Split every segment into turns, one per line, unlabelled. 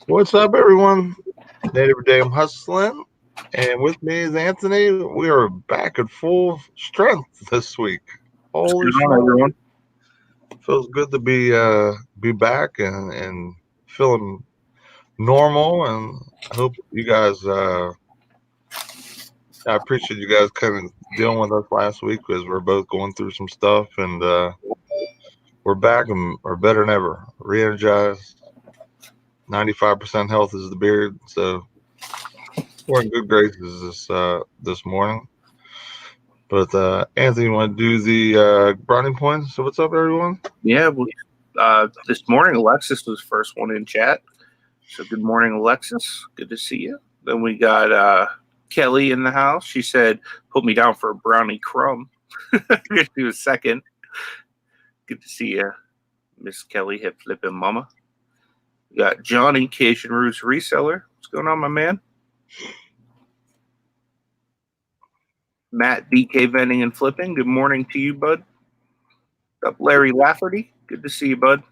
What's up, everyone? Every day I'm hustling, and with me is Anthony. We are back at full strength this week.
What's
Holy
going on,
smoke!
everyone?
Feels good to be back and feeling normal. And I hope you guys. I appreciate you guys kind of dealing with us last week because we're both going through some stuff, and we're back and we're better than ever. Re-energized. 95% health is the beard, so we're in good graces this morning. But Anthony, you want to do the brownie points? So what's up, everyone?
Yeah, this morning Alexis was the first one in chat. So good morning, Alexis. Good to see you. Then we got Kelly in the house. She said, "Put me down for a brownie crumb." She was second. Good to see you, Miss Kelly, hip flipping mama. We got Johnny, Cajun Roots reseller. What's going on, my man? Matt, BK vending and flipping. Good morning to you, bud. What's up, Larry Lafferty? Good to see you, bud.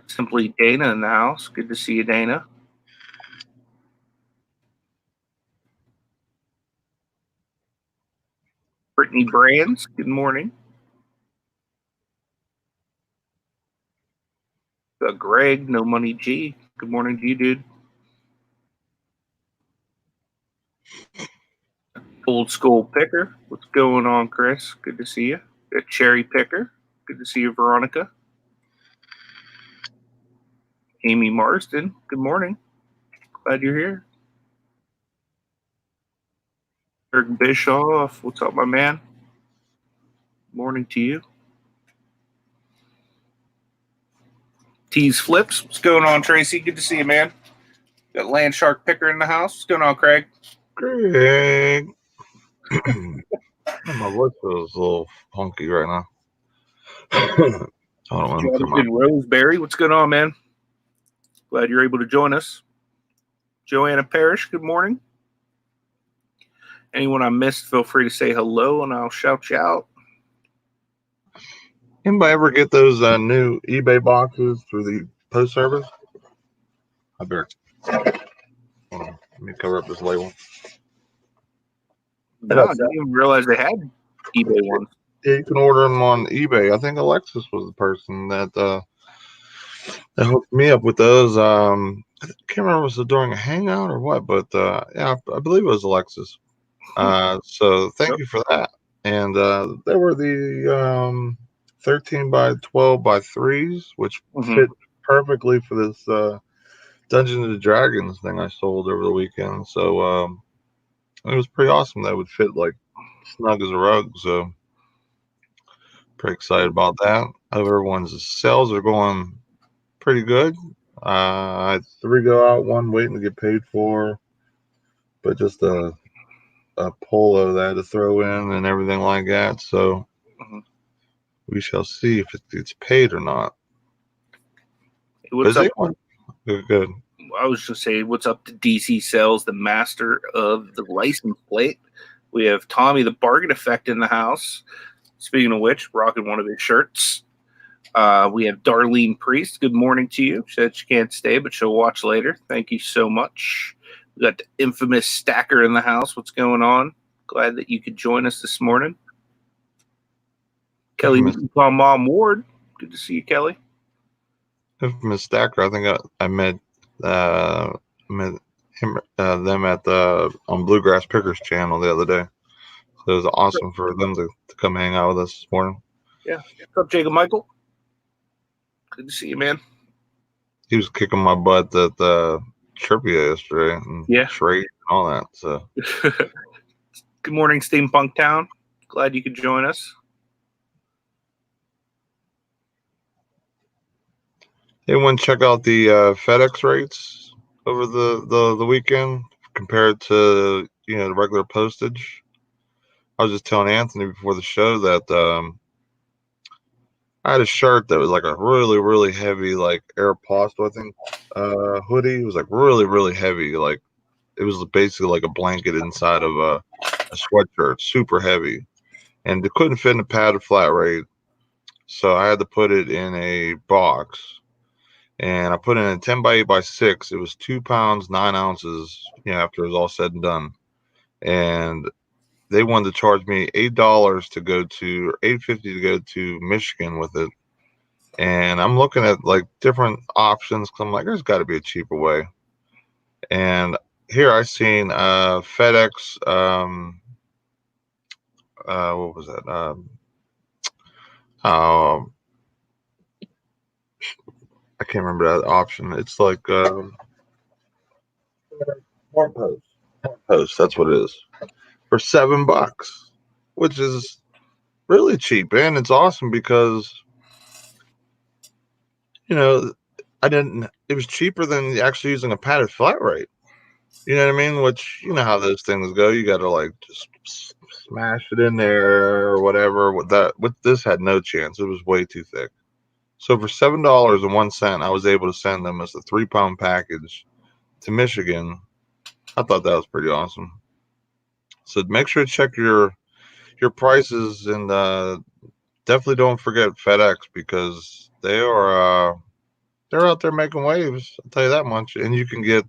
Simply Dana in the house. Good to see you, Dana. Brittany Brands, good morning. Got Greg, No Money G. Good morning to you, dude. Old School Picker. What's going on, Chris? Good to see you. Got Cherry Picker. Good to see you, Veronica. Amy Marsden. Good morning. Glad you're here. Eric Bischoff. What's up, my man? Morning to you. Tease Flips. What's going on, Tracy? Good to see you, man. Got Land Shark Picker in the house. What's going on, Craig?
Greg. My voice feels a little funky right now. Hold on, let me clear my.
Jonathan Roseberry. What's going on, man? Glad you're able to join us. Joanna Parrish, good morning. Anyone I missed, feel free to say hello and I'll shout you out.
Anybody ever get those new eBay boxes through the post service? I better. Hold on, let me cover up this label.
No, I didn't even realize they had eBay ones.
Yeah, you can order them on eBay. I think Alexis was the person that hooked me up with those. I can't remember if it was during a hangout or what, but yeah, I believe it was Alexis. So thank you for that. And they were the 13 by 12 by 3s, which fit perfectly for this Dungeons and Dragons thing I sold over the weekend. So it was pretty awesome. That would fit like snug as a rug. So pretty excited about that. Everyone's sales are going pretty good. I had 3 go out, 1 waiting to get paid for, but just a polo that I had to throw in and everything like that. So we shall see if it's paid or not.
What's up?
Good.
I was just saying, what's up to DC Sales, the master of the license plate? We have Tommy the Bargain Effect in the house. Speaking of which, rocking one of his shirts. We have Darlene Priest. Good morning to you. She said she can't stay, but she'll watch later. Thank you so much. We got the infamous Stacker in the house. What's going on? Glad that you could join us this morning. Kelly, Mom Ward. Good to see you, Kelly.
Infamous Stacker. I think I met him them at on Bluegrass Pickers channel the other day. So it was awesome for them to come hang out with us this morning.
Yeah. What's up, Jacob Michael? Good to see you, man.
He was kicking my butt at Trivia yesterday and Shrade and all that. So
good morning, Steampunk Town. Glad you could join us.
Anyone check out the FedEx rates over the weekend compared to the regular postage? I was just telling Anthony before the show that I had a shirt that was like a really, really heavy, like Aeropostale, I think, hoodie. It was like really, really heavy. Like it was basically like a blanket inside of a sweatshirt, super heavy. And it couldn't fit in a padded flat rate. So I had to put it in a box, and I put it in a 10 by 8 by 6. It was 2 pounds, 9 ounces, after it was all said and done. And they wanted to charge me $8 to go to, or $8.50 to go to Michigan with it. And I'm looking at like different options, 'cause I'm like, there's got to be a cheaper way. And here I seen FedEx. What was that? Um, I can't remember that option. It's like Smart Post. Smart Post. That's what it is, for $7, which is really cheap, and it's awesome because you know I didn't. It was cheaper than actually using a padded flat rate. You know what I mean? Which you know how those things go. You got to like just smash it in there or whatever. With this had no chance. It was way too thick. So for $7.01, I was able to send them as a 3-pound package to Michigan. I thought that was pretty awesome. So make sure to check your prices, and definitely don't forget FedEx, because they're out there making waves. I'll tell you that much. And you can get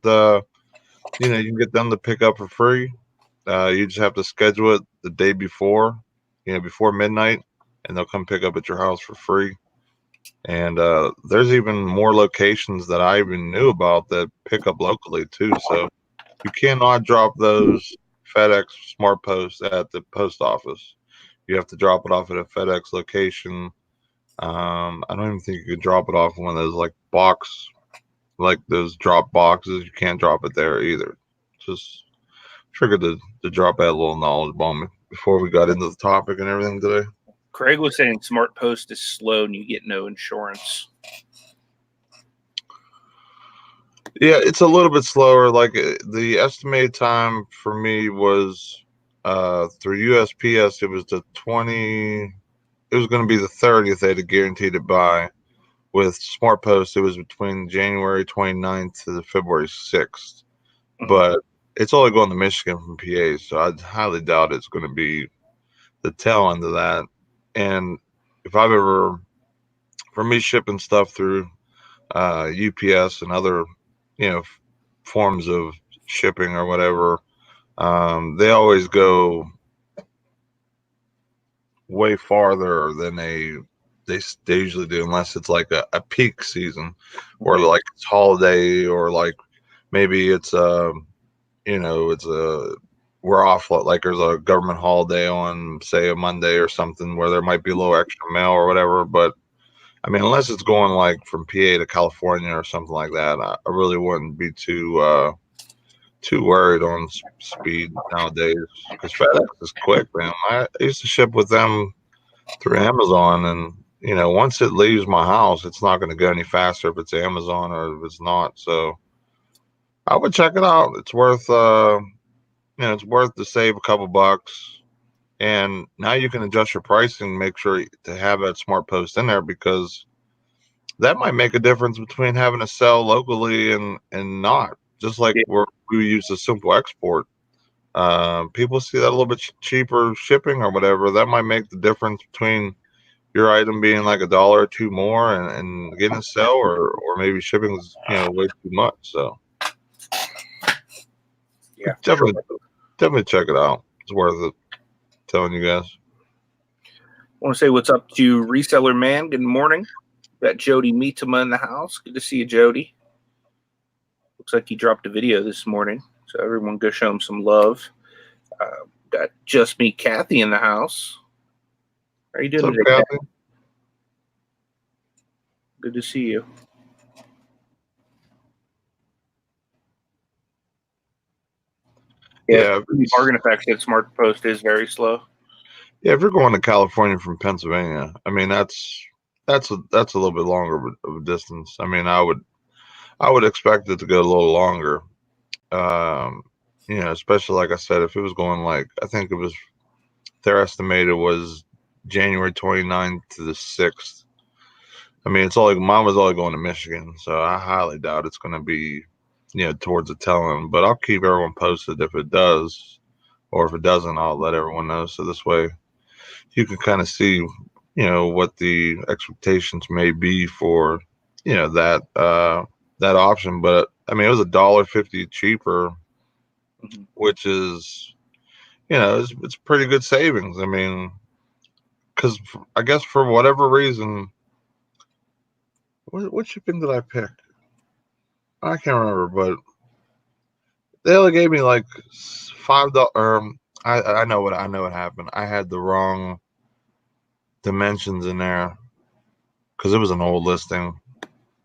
you can get them to pick up for free. You just have to schedule it the day before, before midnight, and they'll come pick up at your house for free. And there's even more locations that I even knew about that pick up locally too. So you cannot drop those FedEx Smart Posts at the post office. You have to drop it off at a FedEx location. I don't even think you could drop it off in one of those like those drop boxes. You can't drop it there either. Just figured to drop that little knowledge bomb before we got into the topic and everything today.
Craig was saying Smart Post is slow and you get no insurance.
Yeah, it's a little bit slower. Like the estimated time for me was through USPS. It was It was going to be the 30th. They had guaranteed it by. With Smart Post, it was between January 29th to the February 6th.
Mhm.
But it's only going to Michigan from PA, so I highly doubt it's going to be the tail end of that. And if I've ever, for me, shipping stuff through UPS and other, forms of shipping or whatever, they always go way farther than they usually do, unless it's like a peak season, or like it's holiday, or like maybe it's it's we're off, like there's a government holiday on, say, a Monday or something, where there might be a little extra mail or whatever. But I mean, unless it's going like from PA to California or something like that, I really wouldn't be too worried on speed nowadays, because FedEx is quick, man. I used to ship with them through Amazon, and once it leaves my house, it's not going to go any faster if it's Amazon or if it's not. So I would check it out. It's worth it's worth to save a couple bucks. And now you can adjust your pricing, make sure to have that Smart Post in there, because that might make a difference between having to sell locally and not. Just like we use a simple export. People see that a little bit cheaper shipping or whatever. That might make the difference between your item being like $1 or $2 more, and getting a sell, or maybe shipping's way too much. So
Yeah,
definitely check it out. It's worth it. Telling you guys.
I want to say what's up to Reseller Man. Good morning. Got Jody Meetema in the house. Good to see you, Jody. Looks like he dropped a video this morning, so everyone go show him some love. Got Just Me Kathy in the house. How are you doing today, Kathy? Good to see you. Yeah, bargain effect said Smart Post is very slow.
Yeah, if you're going to California from Pennsylvania, I mean that's a little bit longer of a distance. I mean, I would expect it to go a little longer. Especially like I said, if it was going, like, I think it was, their estimated was January 29th to the 6th. I mean, mine was only going to Michigan, so I highly doubt it's going to be, towards the tail end. But I'll keep everyone posted if it does, or if it doesn't, I'll let everyone know. So this way, you can kind of see what the expectations may be for, that option. But I mean, it was $1.50 cheaper, which is, it's pretty good savings. I mean, because I guess for whatever reason, what shipping did I pick? I can't remember, but they only gave me like $5. I know what happened. I had the wrong dimensions in there because it was an old listing.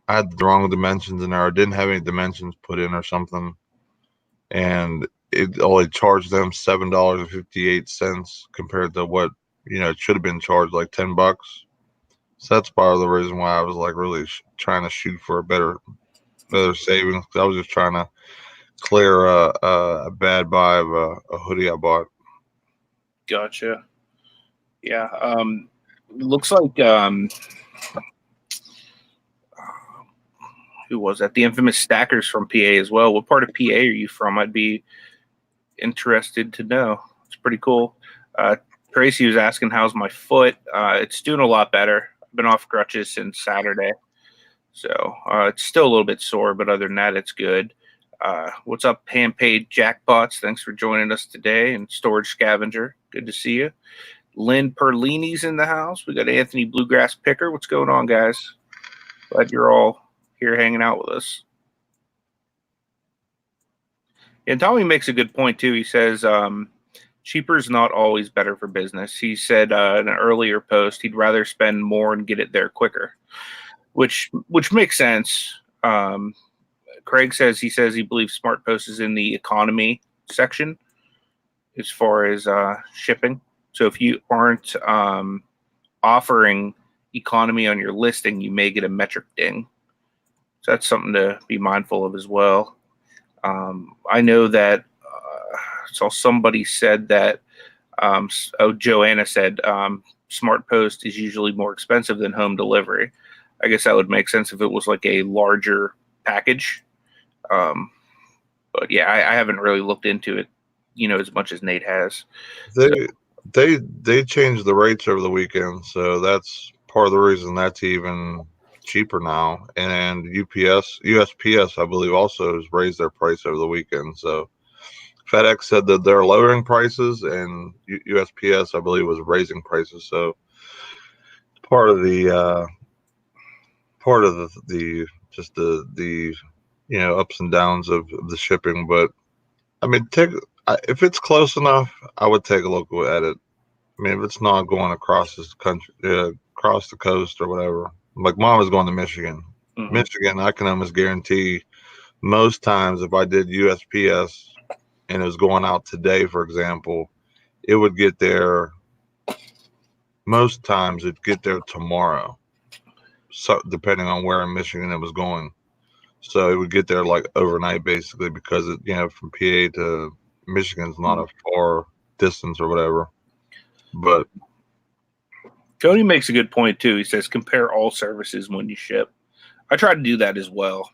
I had the wrong dimensions in there. I didn't have any dimensions put in or something, and it only charged them $7.58 compared to what it should have been charged like $10. So that's part of the reason why I was like really trying to shoot for a better savings. I was just trying to clear a bad buy of a hoodie I bought.
Gotcha. Yeah. Looks like who was that? The infamous Stackers from PA as well. What part of PA are you from? I'd be interested to know. It's pretty cool. Tracy was asking, how's my foot? It's doing a lot better. I've been off crutches since Saturday. So it's still a little bit sore, but other than that, it's good. What's up, Hand-Paid Jackpots? Thanks for joining us today. And Storage Scavenger, good to see you. Lynn Perlini's in the house. We got Anthony Bluegrass Picker. What's going on, guys? Glad you're all here hanging out with us. And Tommy makes a good point, too. He says cheaper is not always better for business. He said in an earlier post he'd rather spend more and get it there quicker, which makes sense. Craig says he believes SmartPost is in the economy section as far as shipping. So if you aren't offering economy on your listing, you may get a metric ding. So that's something to be mindful of as well. I know that saw somebody said that Joanna said SmartPost is usually more expensive than home delivery. I guess that would make sense if it was like a larger package. But yeah, I haven't really looked into it, as much as Nate has.
They changed the rates over the weekend, so that's part of the reason that's even cheaper now. And USPS, I believe, also has raised their price over the weekend. So FedEx said that they're lowering prices, and USPS, I believe, was raising prices. So part of the just the ups and downs of the shipping. But I mean, if it's close enough, I would take a look at it. I mean, if it's not going across this country, across the coast or whatever. Like Mom was going to Michigan. Mm-hmm. Michigan, I can almost guarantee most times if I did USPS and it was going out today, for example, it would get there. Most times it'd get there tomorrow. So depending on where in Michigan it was going. So it would get there like overnight, basically, because from PA to Michigan's not a far distance or whatever. But
Tony makes a good point too. He says compare all services when you ship. I try to do that as well.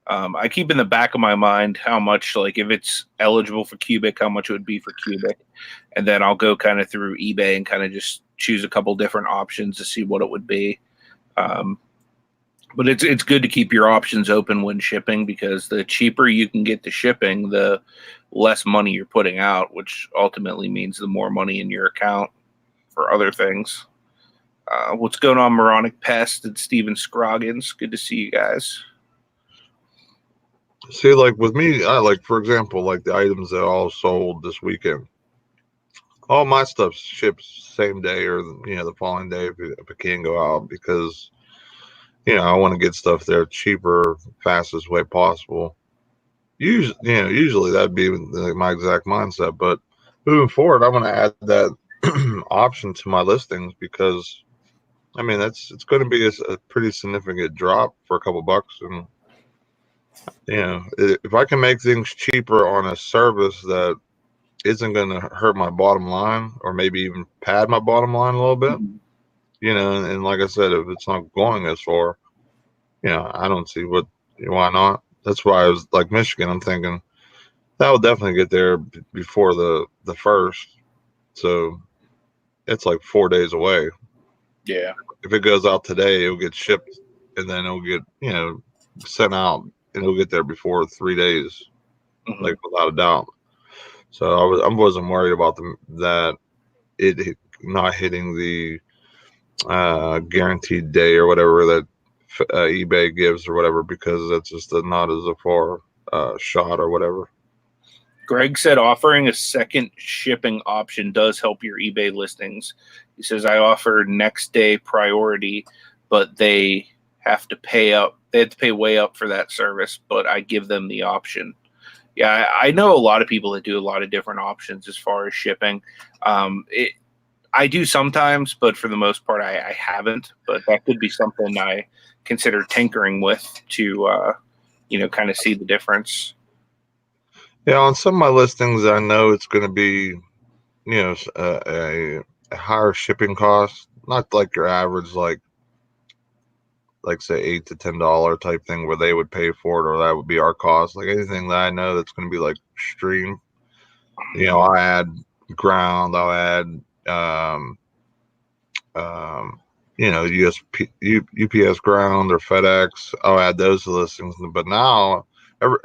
I keep in the back of my mind how much, like if it's eligible for cubic, how much it would be for cubic, and then I'll go kind of through eBay and kind of just choose a couple different options to see what it would be. But it's good to keep your options open when shipping, because the cheaper you can get the shipping, the less money you're putting out, which ultimately means the more money in your account for other things. What's going on, Moronic Pest and Steven Scroggins? Good to see you guys.
See, like with me, for example, like the items that all sold this weekend. All my stuff ships same day or the following day if it can go out, because I want to get stuff there cheaper, fastest way possible. Usually that'd be my exact mindset. But moving forward, I'm going to add that option to my listings, because I mean it's going to be a pretty significant drop for a couple bucks. And if I can make things cheaper on a service that isn't going to hurt my bottom line, or maybe even pad my bottom line a little bit, and like I said, if it's not going as far, I don't see why not. That's why I was like Michigan. I'm thinking that will definitely get there before the first. So it's like 4 days away.
Yeah.
If it goes out today, it'll get shipped, and then it'll get sent out, and it'll get there before 3 days, like without a doubt. So I wasn't worried about that it not hitting the guaranteed day or whatever that eBay gives or whatever, because that's just not as a far shot or whatever.
Greg said offering a second shipping option does help your eBay listings. He says, I offer next day priority, but they have to pay up. They have to pay way up for that service, but I give them the option. Yeah, I know a lot of people that do a lot of different options as far as shipping. I do sometimes, but for the most part, I haven't. But that could be something I consider tinkering with to, kind of see the difference.
Yeah, on some of my listings, I know it's going to be, a higher shipping cost, not like your average, like say $8 to $10 type thing where they would pay for it, or that would be our cost. Like anything that I know that's going to be like extreme, I'll add ground, I'll add, UPS ground or FedEx. I'll add those listings. But now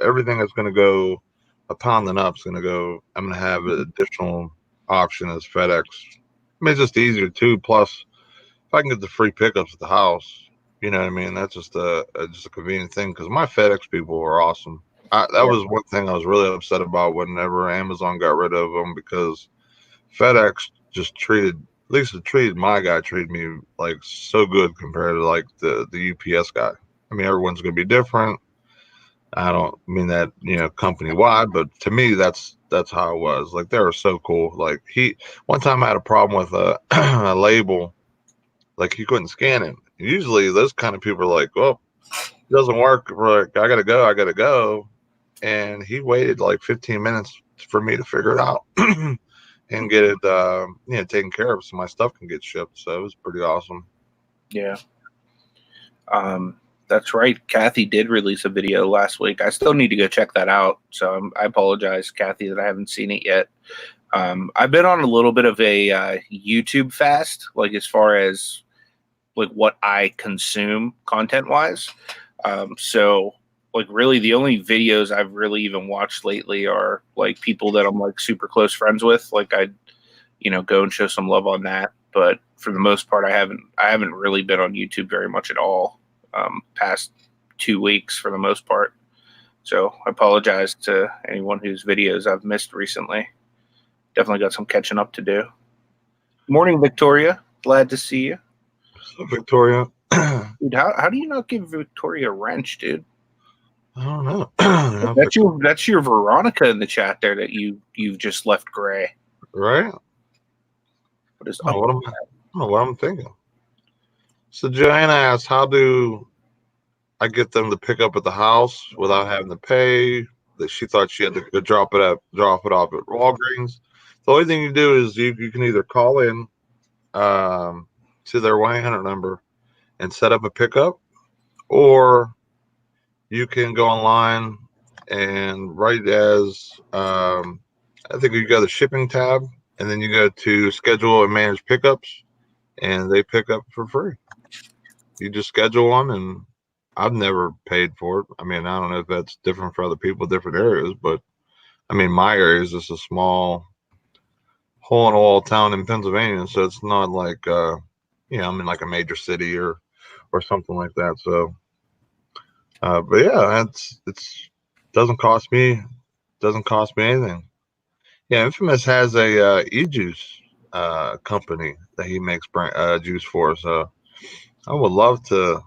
everything that's going to go a pound and up is going to go. I'm going to have an additional option as FedEx. I mean, it's just easier too. Plus, if I can get the free pickups at the house, you know what I mean. That's just a convenient thing, because my FedEx people are awesome. That was one thing I was really upset about whenever Amazon got rid of them, because FedEx just treated my guy treated me like so good compared to like the UPS guy. I mean, everyone's going to be different. I don't mean that, company wide, but to me, that's how it was. Like, they were so cool. Like, one time I had a problem with a label, like he couldn't scan it. Usually those kind of people are like, well, it doesn't work. We're like, I got to go. And he waited like 15 minutes for me to figure it out and get it, taken care of so my stuff can get shipped. So it was pretty awesome.
Yeah. That's right. Kathy did release a video last week. I still need to go check that out. So I apologize, Kathy, that I haven't seen it yet. I've been on a little bit of a YouTube fast, like as far as like what I consume content wise. So like really the only videos I've really even watched lately are like people that I'm like super close friends with. Like I'd, go and show some love on that. But for the most part, I haven't really been on YouTube very much at all. Past 2 weeks for the most part. So I apologize to anyone whose videos I've missed recently. Definitely got some catching up to do. Morning, Victoria. Glad to see you.
So, Victoria.
Dude, how do you not give Victoria a wrench, dude?
I don't know.
That's your Veronica in the chat there that you've just left gray.
Right? What I'm thinking. So Joanna asked, how do I get them to pick up at the house without having to pay? That she thought she had to go drop it off at Walgreens. The only thing you do is you can either call in to their 1-800 number and set up a pickup, or you can go online and right as I think you go to the shipping tab, and then you go to schedule and manage pickups, and they pick up for free. You just schedule one, and I've never paid for it. I mean, I don't know if that's different for other people, different areas, but I mean, my area is just a small hole-in-the-wall town in Pennsylvania, so it's not like I'm in like a major city or something like that. So, but yeah, it's doesn't cost me anything. Yeah, Infamous has a e-juice company that he makes juice for. So I would love to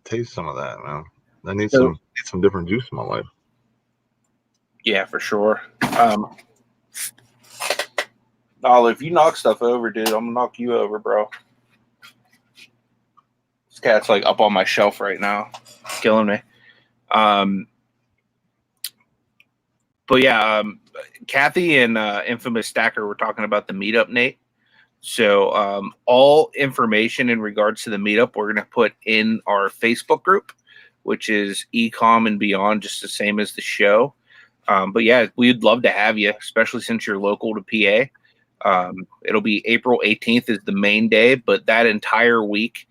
taste some of that, man. I need some different juice in my life.
Yeah, for sure. Ollie, if you knock stuff over, dude, I'm gonna knock you over, bro. This cat's like up on my shelf right now, killing me. But yeah, Kathy and Infamous Stacker were talking about the meetup, Nate. So all information in regards to the meetup, we're going to put in our Facebook group, which is Ecom and Beyond, just the same as the show. But yeah, we'd love to have you, especially since you're local to PA. It'll be April 18th is the main day, but that entire week,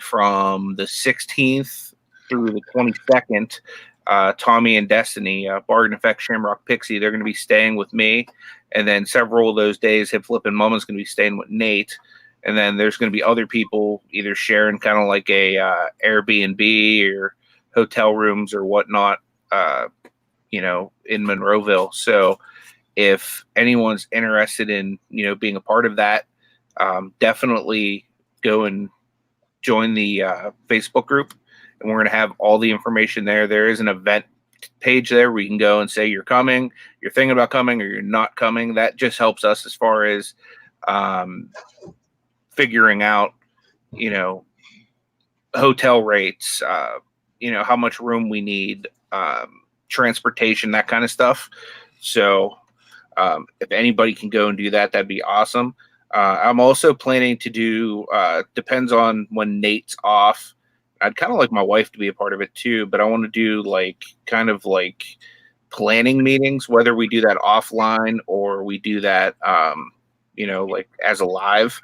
from the 16th through the 22nd, Tommy and Destiny, Bargain Effect, Shamrock Pixie, they're going to be staying with me. And then several of those days, Hip Flip and Mama's going to be staying with Nate. And then there's going to be other people either sharing kind of like a Airbnb or hotel rooms or whatnot, in Monroeville. So if anyone's interested in, being a part of that, definitely go and join the Facebook group. And we're going to have all the information there. There is an event page there where you can go and say you're coming, you're thinking about coming, or you're not coming. That just helps us as far as figuring out, hotel rates, how much room we need, transportation, that kind of stuff. So if anybody can go and do that, that'd be awesome. I'm also planning to do, depends on when Nate's off. I'd kind of like my wife to be a part of it too, but I want to do kind of planning meetings, whether we do that offline or we do that, as a live.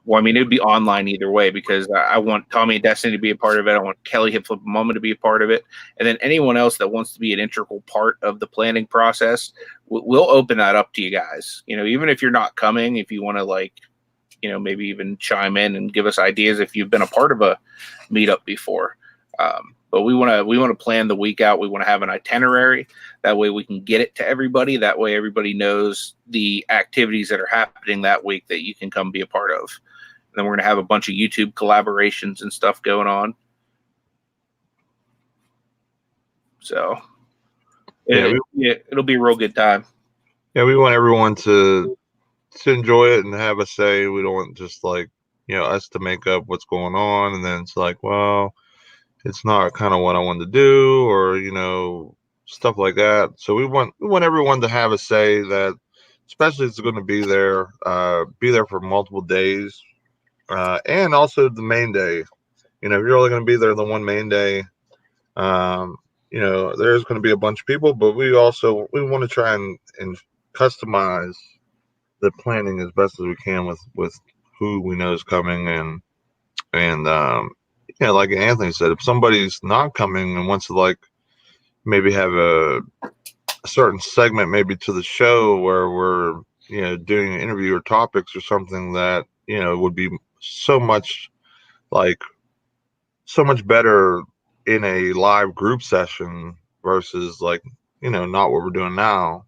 Well, I mean, it'd be online either way because I want Tommy and Destiny to be a part of it. I want Kelly, Hip Flip and Mama to be a part of it. And then anyone else that wants to be an integral part of the planning process, we'll open that up to you guys. Even if you're not coming, if you want to maybe even chime in and give us ideas if you've been a part of a meetup before. But we want to plan the week out. We want to have an itinerary. That way we can get it to everybody. That way everybody knows the activities that are happening that week that you can come be a part of. And then we're going to have a bunch of YouTube collaborations and stuff going on. So it'll be a real good time.
Yeah, we want everyone to enjoy it and have a say. We don't want just us to make up what's going on, and then it's well, it's not kind of what I wanted to do, or stuff like that. So we want everyone to have a say that, especially if it's going to be there for multiple days, and also the main day. If you're only going to be there the one main day, there's going to be a bunch of people, but we want to try and customize the planning as best as we can with who we know is coming, and like Anthony said, if somebody's not coming and wants to maybe have a certain segment maybe to the show where we're doing an interview or topics or something that would be so much better in a live group session versus not what we're doing now.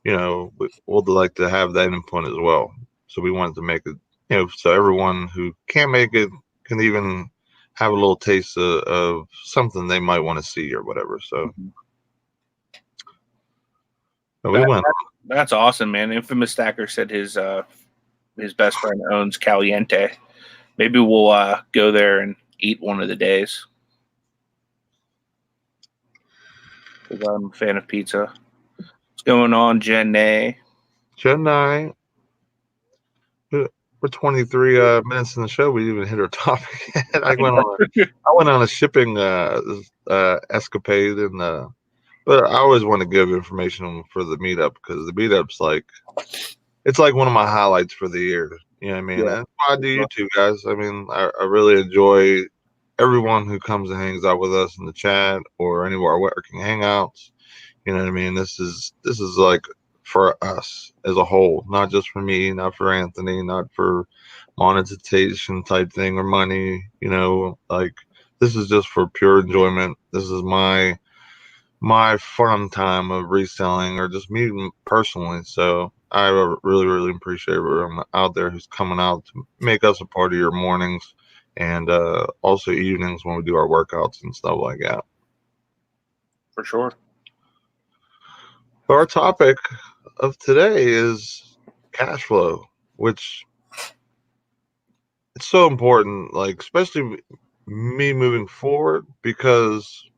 We'd like to have that input as well. So we wanted to make it, so everyone who can't make it can even have a little taste of something they might want to see or whatever. So we went.
That's awesome, man. Infamous Stacker said his best friend owns Caliente. Maybe we'll go there and eat one of the days. Because I'm a fan of pizza. What's going on, Jenny?
We're 23 minutes in the show. We didn't even hit our topic yet. I went on a shipping escapade, but I always want to give information for the meetup because the meetup's it's one of my highlights for the year. You know what I mean? Yeah. That's why I do YouTube, guys. I mean, I really enjoy everyone who comes and hangs out with us in the chat or any of our working hangouts. You know what I mean? This is for us as a whole, not just for me, not for Anthony, not for monetization type thing or money. This is just for pure enjoyment. This is my fun time of reselling or just me personally. So I really, really appreciate everyone out there who's coming out to make us a part of your mornings and also evenings when we do our workouts and stuff like that.
For sure.
Our topic of today is cash flow, which it's so important, especially me moving forward, because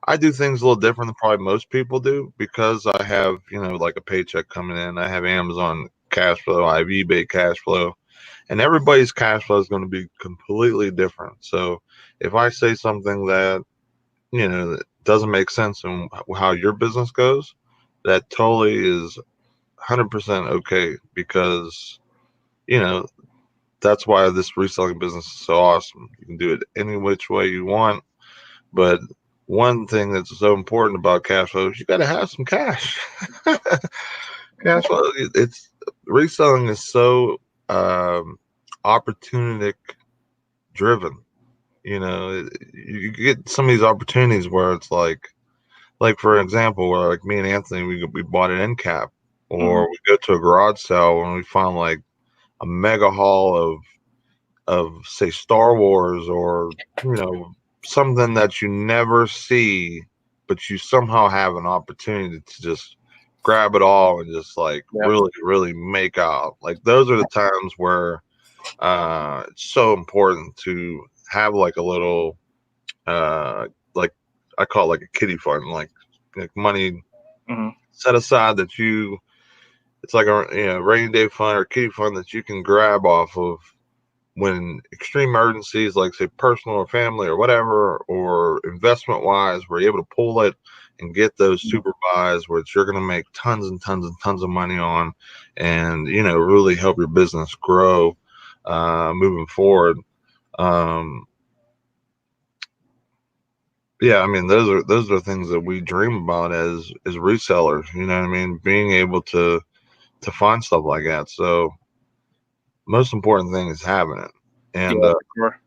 I do things a little different than probably most people do because I have, a paycheck coming in. I have Amazon cash flow. I have eBay cash flow. And everybody's cash flow is going to be completely different. So if I say something that, that doesn't make sense in how your business goes, that totally is 100% okay, because you know that's why this reselling business is so awesome. You can do it any which way you want, but one thing that's so important about cash flow is you got to have some cash. Cash flow, it's reselling is so um, opportunistic driven. You get some of these opportunities where it's like for example, where like me and Anthony, we bought an end cap,
Mhm.
or we go to a garage sale and we find like a mega haul of say Star Wars, or something that you never see, but you somehow have an opportunity to just grab it all and just like
Yeah.
really really make out. Like those are the times where it's so important to have like a little like I call it like a kitty fund, like money
Mhm.
set aside that you it's like a rainy day fund or kitty fund that you can grab off of when extreme emergencies, like say personal or family or whatever, or investment wise, we're able to pull it and get those super buys which you're going to make tons and tons and tons of money on, and really help your business grow moving forward. um, yeah, I mean those are things that we dream about as resellers, you know what I mean, being able to find stuff like that. So most important thing is having it. And
Yeah. Sure.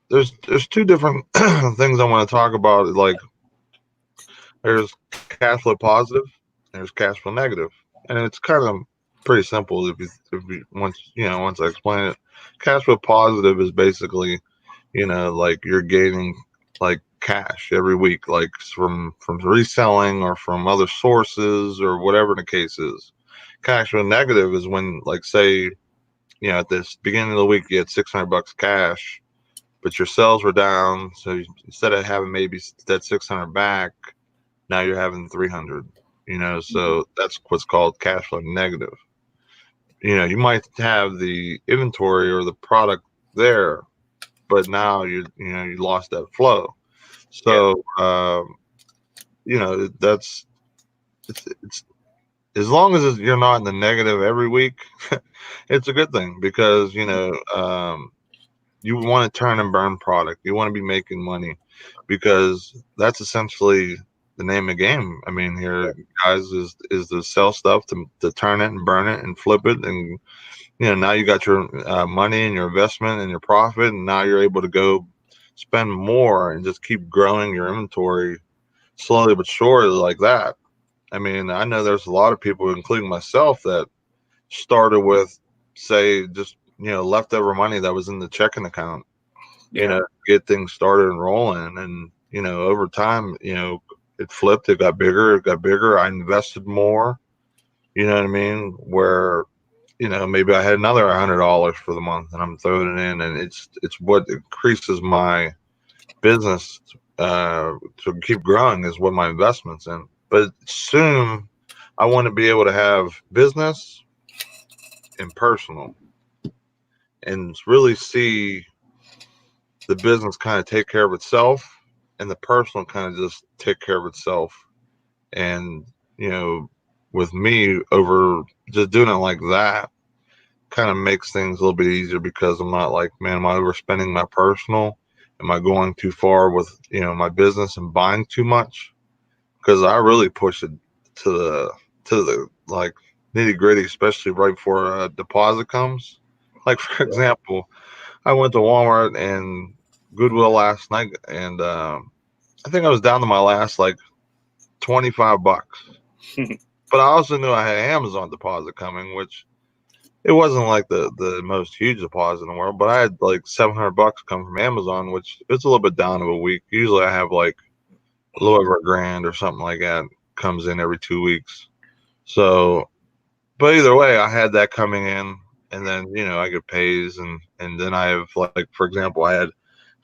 there's two different things I want to talk about. Like there's cash flow positive, there's cash flow negative, and it's kind of pretty simple if you once I explain it. Cash flow positive is basically like you're gaining like cash every week, like from reselling or from other sources or whatever the case is. Cash flow negative is when, like, say, at this beginning of the week you had $600 cash, but your sales were down, so instead of having maybe that 600 back, now you're having 300.
Mhm.
So that's what's called cash flow negative. You might have the inventory or the product there, but now you lost that flow.
Yeah.
So that's it's as long as you're not in the negative every week, it's a good thing, because you want to turn and burn product. You want to be making money, because that's essentially the name of the game. I mean, here, guys, is to sell stuff, to turn it and burn it and flip it, and now you got your money and your investment and your profit, and now you're able to go spend more and just keep growing your inventory slowly but surely, like that. I mean, I know there's a lot of people, including myself, that started with, say, just leftover money that was in the checking account,
Yeah.
get things started and rolling. And, over time, it flipped, it got bigger, I invested more, you know what I mean? Where, maybe I had another $100 for the month and I'm throwing it in, and it's what increases my business to keep growing is what my investments in. But soon I want to be able to have business and personal, and really see the business kind of take care of itself, and the personal kind of just take care of itself. And you know with me, over just doing it like that, kind of makes things a little bit easier, because I'm not like, man, am I overspending my personal? Am I going too far with my business and buying too much? Because I really push it to the like nitty gritty, especially right before a deposit comes. Like, for example, I went to Walmart and Goodwill last night, and I think I was down to my last like $25. But I also knew I had Amazon deposit coming, which it wasn't like the most huge deposit in the world, but I had like $700 come from Amazon, which it's a little bit down of a week. Usually I have like a little over a grand or something like that comes in every 2 weeks. So, but either way, I had that coming in, and then I get pays, and then I have, like, for example, I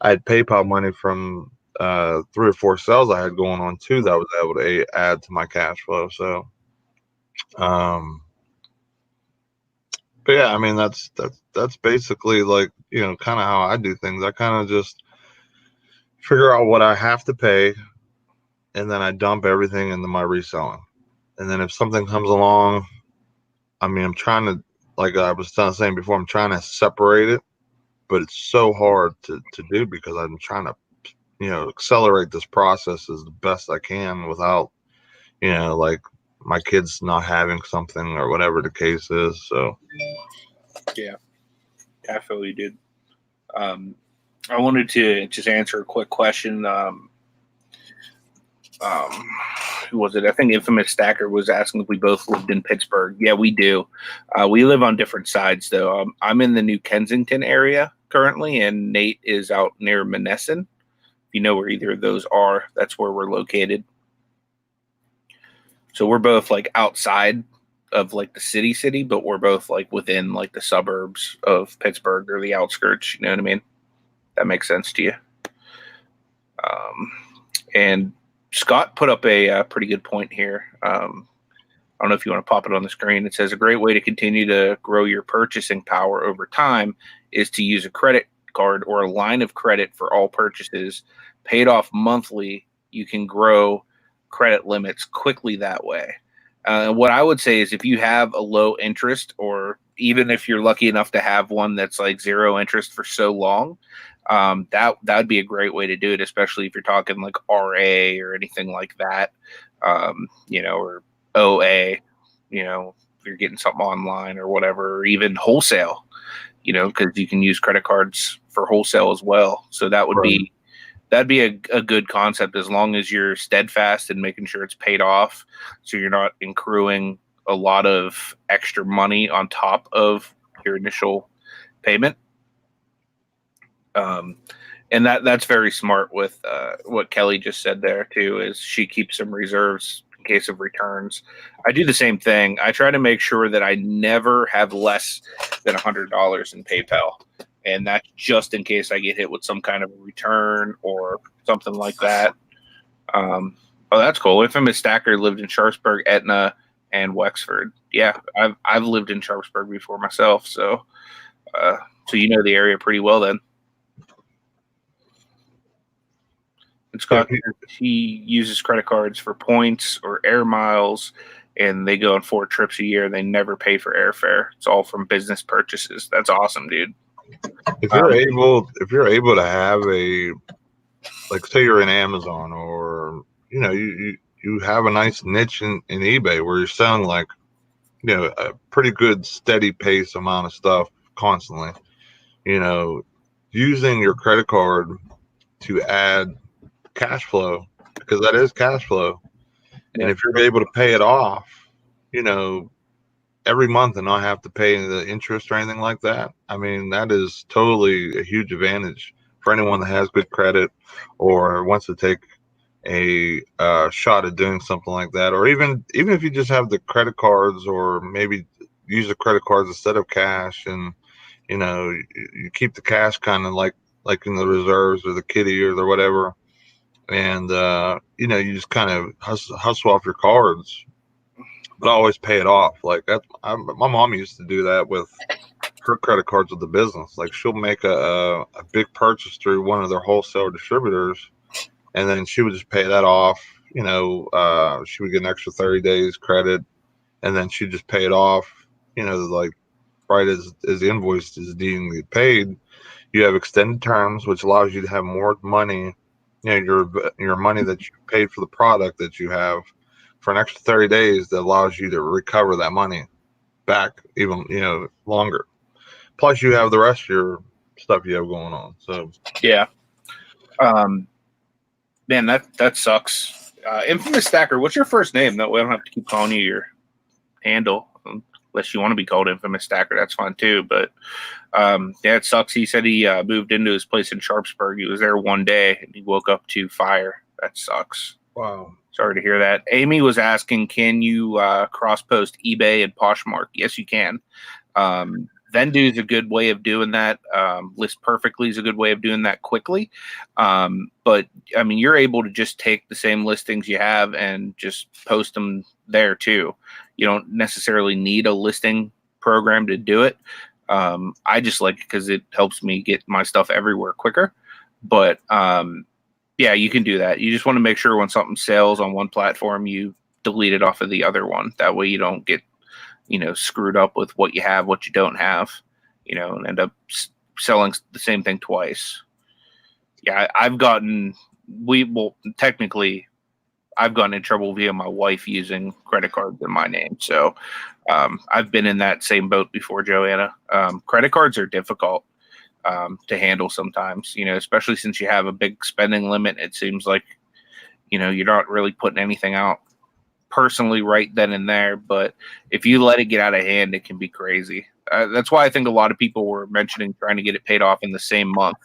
had PayPal money from 3 or 4 sales I had going on too, that I was able to add to my cash flow. So, um, but yeah, I mean that's basically, like, kind of how I do things. I kind of just figure out what I have to pay, and then I dump everything into my reselling. And then if something comes along, I mean, I'm trying to, like I was saying before, I'm trying to separate it, but it's so hard to do because I'm trying to, accelerate this process as the best I can without, like my kids not having something or whatever the case is. So,
Yeah, I feel you did. I wanted to just answer a quick question. Who was it? I think Infamous Stacker was asking if we both lived in Pittsburgh. Yeah, we do. We live on different sides, though. I'm in the New Kensington area currently, and Nate is out near Monessen. If you know where either of those are, that's where we're located. So we're both like outside of like the city, but we're both like within like the suburbs of Pittsburgh or the outskirts. You know what I mean? That makes sense to you. And Scott put up a pretty good point here. I don't know if you want to pop it on the screen. It says a great way to continue to grow your purchasing power over time is to use a credit card or a line of credit for all purchases. Paid off monthly, you can grow credit limits quickly that way. What I would say is if you have a low interest, or even if you're lucky enough to have one that's like zero interest for so long, that would be a great way to do it, especially if you're talking like RA or anything like that, or OA, if you're getting something online or whatever, or even wholesale, because you can use credit cards for wholesale as well. So that'd be a good concept, as long as you're steadfast in making sure it's paid off, so you're not accruing a lot of extra money on top of your initial payment. And that's very smart with what Kelly just said there too, is she keeps some reserves in case of returns. I do the same thing. I try to make sure that I never have less than $100 in PayPal. And that's just in case I get hit with some kind of a return or something like that. Oh, that's cool. Infamous Stacker lived in Sharpsburg, Etna, and Wexford. Yeah, I've lived in Sharpsburg before myself, so you know the area pretty well then. And Scott, he uses credit cards for points or air miles, and they go on 4 trips a year. They never pay for airfare. It's all from business purchases. That's awesome, dude.
If you're able to have like say you're in Amazon, or you have a nice niche in eBay where you're selling like a pretty good steady pace amount of stuff constantly, using your credit card to add cash flow, because that is cash flow. And if you're able to pay it off, every month and not have to pay the interest or anything like that, I mean, that is totally a huge advantage for anyone that has good credit or wants to take a shot at doing something like that. Or even if you just have the credit cards, or maybe use the credit cards instead of cash, and you keep the cash kind of like in the reserves or the kitty or the whatever, and you just kind of hustle off your cards, but always pay it off. Like that, my mom used to do that with her credit cards with the business. Like she'll make a big purchase through one of their wholesale distributors, and then she would just pay that off. She would get an extra 30 days credit, and then she'd just pay it off. Like right as the invoice is being paid, you have extended terms, which allows you to have more money. Your money that you paid for the product that you have for an extra 30 days, that allows you to recover that money back even longer. Plus you have the rest of your stuff you have going on. So
yeah, man, that sucks. Infamous Stacker, what's your first name? That way I don't have to keep calling you your handle, unless you want to be called Infamous Stacker. That's fine too. But yeah, it sucks. He said he moved into his place in Sharpsburg. He was there one day and he woke up to fire. That sucks.
wow.
Sorry to hear that. Amy was asking, can you cross post eBay and Poshmark? Yes, you can. Vendu is a good way of doing that. List Perfectly is a good way of doing that quickly. But I mean, you're able to just take the same listings you have and just post them there too. You don't necessarily need a listing program to do it. I just like it because it helps me get my stuff everywhere quicker. But yeah, you can do that. You just want to make sure when something sells on one platform, you delete it off of the other one. That way you don't get screwed up with what you have, what you don't have, and end up selling the same thing twice. Yeah, technically, I've gotten in trouble via my wife using credit cards in my name. So I've been in that same boat before, Joanna. Credit cards are difficult to handle sometimes, especially since you have a big spending limit. It seems like, you're not really putting anything out personally right then and there. But if you let it get out of hand, it can be crazy. That's why I think a lot of people were mentioning trying to get it paid off in the same month.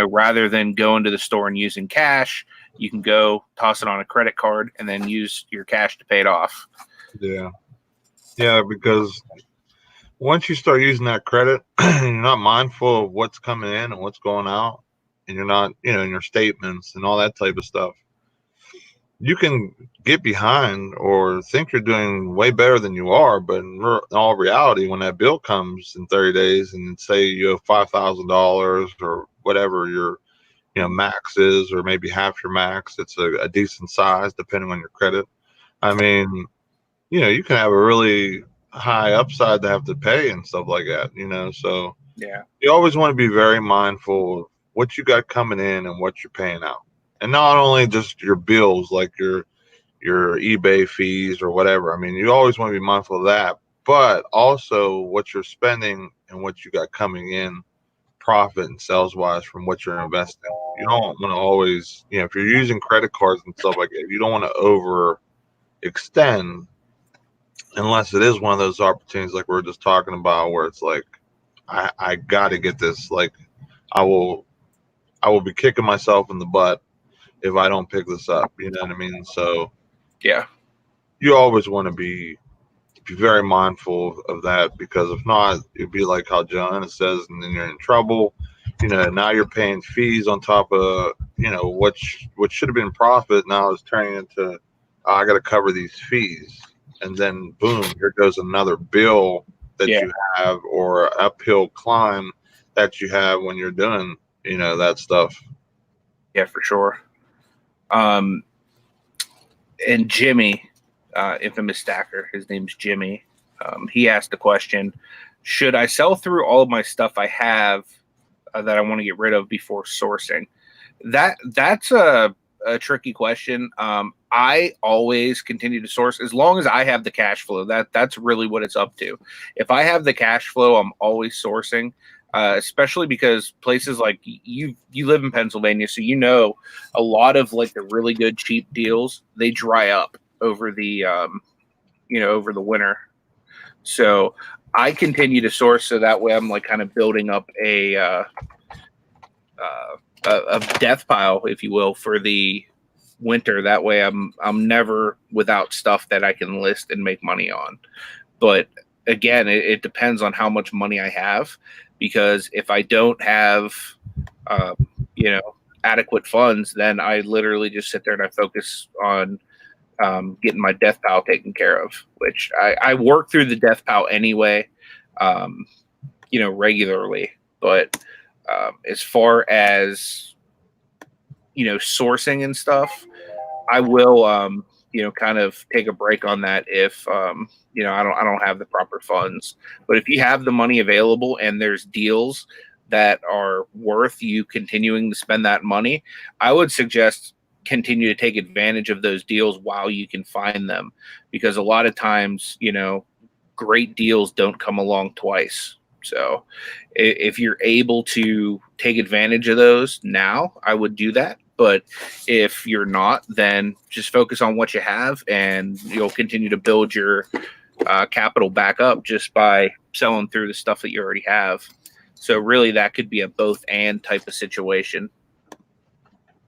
Rather than going to the store and using cash, you can go toss it on a credit card and then use your cash to pay it off.
Yeah. Yeah, because once you start using that credit, you're not mindful of what's coming in and what's going out, and you're not, in your statements and all that type of stuff. You can get behind or think you're doing way better than you are, but in all reality, when that bill comes in 30 days and say you have $5,000 or whatever your max is, or maybe half your max, it's a decent size depending on your credit. I mean, you can have a really high upside to have to pay and stuff like that, so
yeah,
you always want to be very mindful of what you got coming in and what you're paying out. And not only just your bills, like your eBay fees or whatever. I mean, you always want to be mindful of that, but also what you're spending and what you got coming in, profit and sales wise from what you're investing. You don't want to always, if you're using credit cards and stuff like that, you don't want to overextend unless it is one of those opportunities like we were just talking about, where it's like, I got to get this. Like, I will be kicking myself in the butt if I don't pick this up. You know what I mean? So
yeah,
you always want to be very mindful of that, because if not, it'd be like how Joanna says, and then you're in trouble. Now you're paying fees on top of what should have been profit. Now is turning into, I got to cover these fees, and then boom, here goes another bill that you have, or an uphill climb that you have when you're doing that stuff.
Yeah, for sure. And Jimmy, infamous stacker, his name's Jimmy. He asked the question: should I sell through all of my stuff I have that I want to get rid of before sourcing? That's a tricky question. I always continue to source as long as I have the cash flow. That's really what it's up to. If I have the cash flow, I'm always sourcing. Especially because places like you live in Pennsylvania, so a lot of like the really good cheap deals, they dry up over the over the winter. So I continue to source, so that way I'm like kind of building up a death pile, if you will, for the winter. That way I'm never without stuff that I can list and make money on. But again, it depends on how much money I have, because if I don't have adequate funds, then I literally just sit there and I focus on getting my death pile taken care of, which I work through the death pile anyway, regularly. But as far as sourcing and stuff, I will kind of take a break on that if I don't have the proper funds. But if you have the money available and there's deals that are worth you continuing to spend that money, I would suggest continue to take advantage of those deals while you can find them, because a lot of times great deals don't come along twice. So if you're able to take advantage of those now, I would do that. But if you're not, then just focus on what you have, and you'll continue to build your capital back up just by selling through the stuff that you already have. So really, that could be a both and type of situation.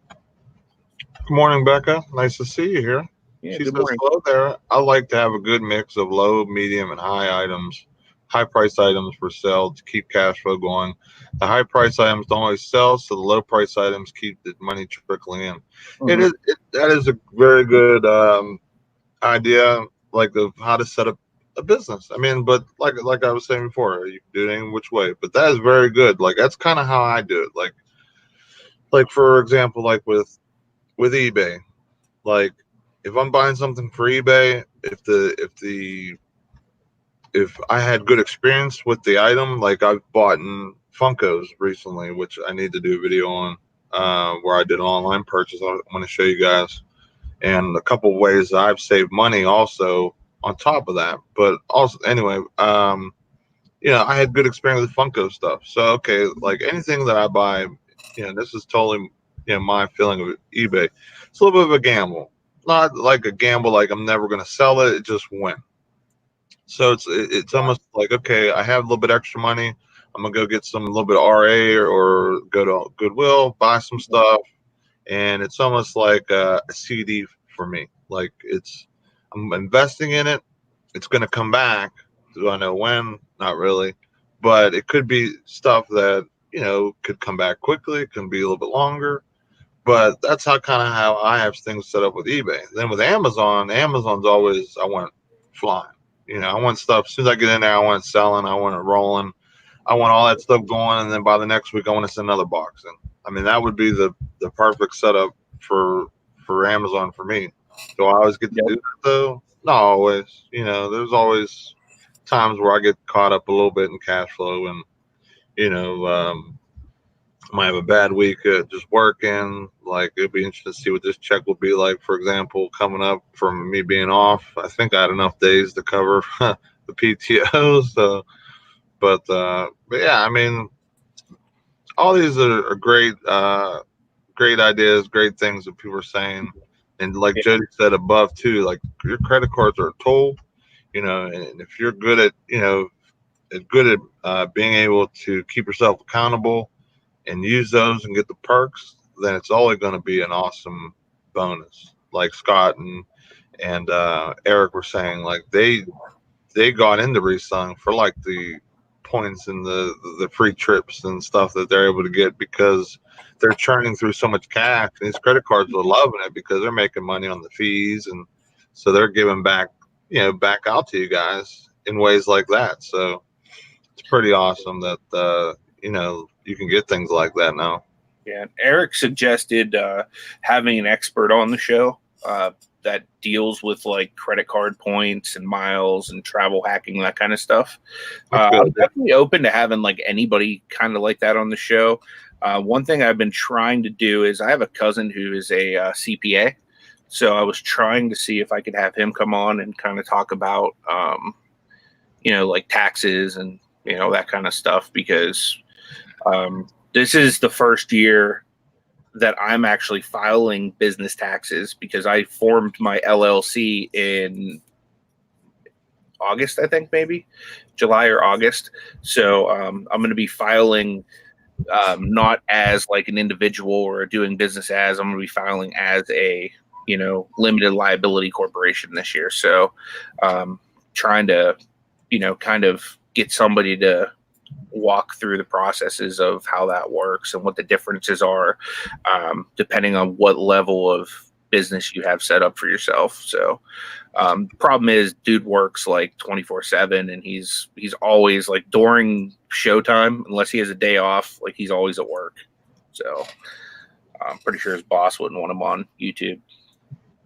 Good morning, Becca. Nice to see you here.
Yeah,
She
good
says
morning.
hello there. I like to have a good mix of low, medium, and high price items for sale to keep cash flow going. The high price items don't always sell, so the low price items keep the money trickling in.
Mm-hmm.
That is a very good idea, like of how to set up a business. I mean, but like I was saying before, you can do it any which way. But that is very good. Like, that's kind of how I do it. Like for example, like with eBay, like if I'm buying something for eBay, if the if I had good experience with the item, like I've bought in Funkos recently, which I need to do a video on, where I did an online purchase. I'm going to show you guys, and a couple of ways I've saved money also on top of that. But also, anyway, I had good experience with Funko stuff. So okay, like anything that I buy, this is totally my feeling of eBay. It's a little bit of a gamble, not like a gamble like I'm never going to sell it. It just win. So it's almost like, okay, I have a little bit extra money. I'm gonna go get some a little bit of RA, or go to Goodwill, buy some stuff, and it's almost like a CD for me. Like I'm investing in it. It's gonna come back. Do I know when? Not really, but it could be stuff that could come back quickly. It can be a little bit longer. But that's how I have things set up with eBay. Then with Amazon, Amazon's always, I want flying. I want stuff. As soon as I get in there, I want it selling. I want it rolling. I want all that stuff going. And then by the next week, I want to send another box in. I mean, that would be the perfect setup for Amazon for me. Do I always get to do that though? Not always. There's always times where I get caught up a little bit in cash flow, and might have a bad week just working. Like, it'd be interesting to see what this check will be like, for example, coming up from me being off. I think I had enough days to cover the PTO. So, but yeah, I mean, all these are great, great ideas, great things that people are saying. And like Jody said above too, like your credit cards are a tool, and if you're good at, being able to keep yourself accountable and use those and get the perks, then it's only going to be an awesome bonus. Like Scott and Eric were saying, like they got into reselling for like the points and the free trips and stuff that they're able to get, because they're churning through so much cash. And these credit cards are loving it because they're making money on the fees, and so they're giving back, back out to you guys in ways like that. So it's pretty awesome that you can get things like that now.
Yeah, Eric suggested having an expert on the show that deals with like credit card points and miles and travel hacking, that kind of stuff. I'm definitely open to having like anybody kind of like that on the show. One thing I've been trying to do is I have a cousin who is a CPA. So I was trying to see if I could have him come on and kind of talk about, like taxes and, that kind of stuff, because this is the first year that I'm actually filing business taxes, because I formed my LLC in August, I think, maybe July or August. So I'm going to be filing not as like an individual or doing business as, I'm going to be filing as a, limited liability corporation this year. So trying to, kind of get somebody to walk through the processes of how that works and what the differences are, depending on what level of business you have set up for yourself. So problem is, dude works like 24/7, and he's always like during showtime, unless he has a day off, like he's always at work. So I'm pretty sure his boss wouldn't want him on YouTube,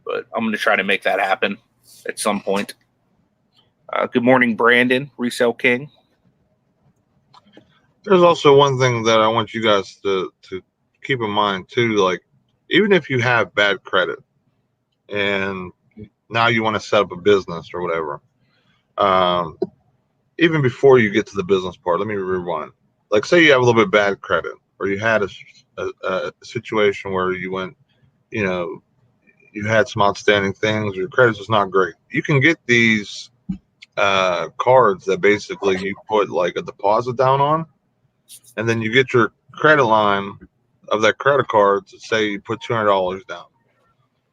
but I'm going to try to make that happen at some point. Good morning, Brandon, Resale King.
There's also one thing that I want you guys to keep in mind too. Like, even if you have bad credit and now you want to set up a business or whatever, even before you get to the business part, let me rewind. Like, say you have a little bit bad credit, or you had a situation where you went, you had some outstanding things, your credit was not great. You can get these cards that basically you put like a deposit down on, and then you get your credit line of that credit card to say you put $200 down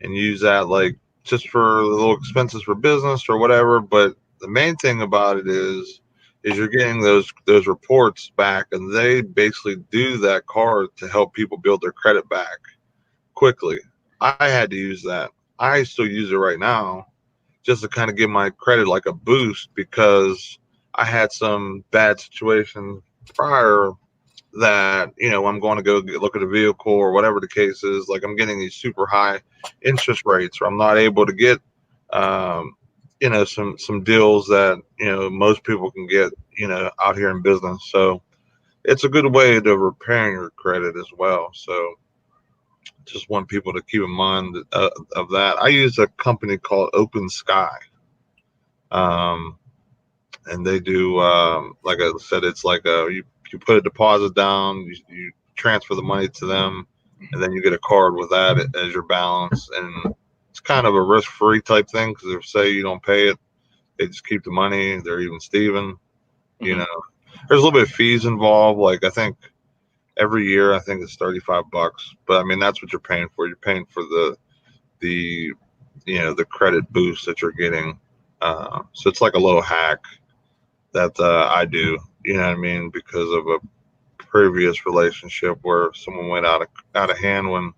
and use that like just for little expenses for business or whatever. But the main thing about it is you're getting those reports back, and they basically do that card to help people build their credit back quickly. I had to use that. I still use it right now just to kind of give my credit like a boost, because I had some bad situations prior that, I'm going to go look at a vehicle or whatever the case is. Like, I'm getting these super high interest rates, or I'm not able to get, some deals that most people can get out here in business. So it's a good way to repairing your credit as well. So just want people to keep in mind of that. I use a company called Open Sky, and they do like I said, it's like you put a deposit down, you transfer the money to them, and then you get a card with that as your balance, and it's kind of a risk-free type thing because if say you don't pay it, they just keep the money. They're even Steven. You know, there's a little bit of fees involved. Like I think every year, I think it's $35. But I mean, that's what you're paying for. You're paying for the the credit boost that you're getting. So it's like a little hack that I do. You know what I mean? Because of a previous relationship where someone went out of hand when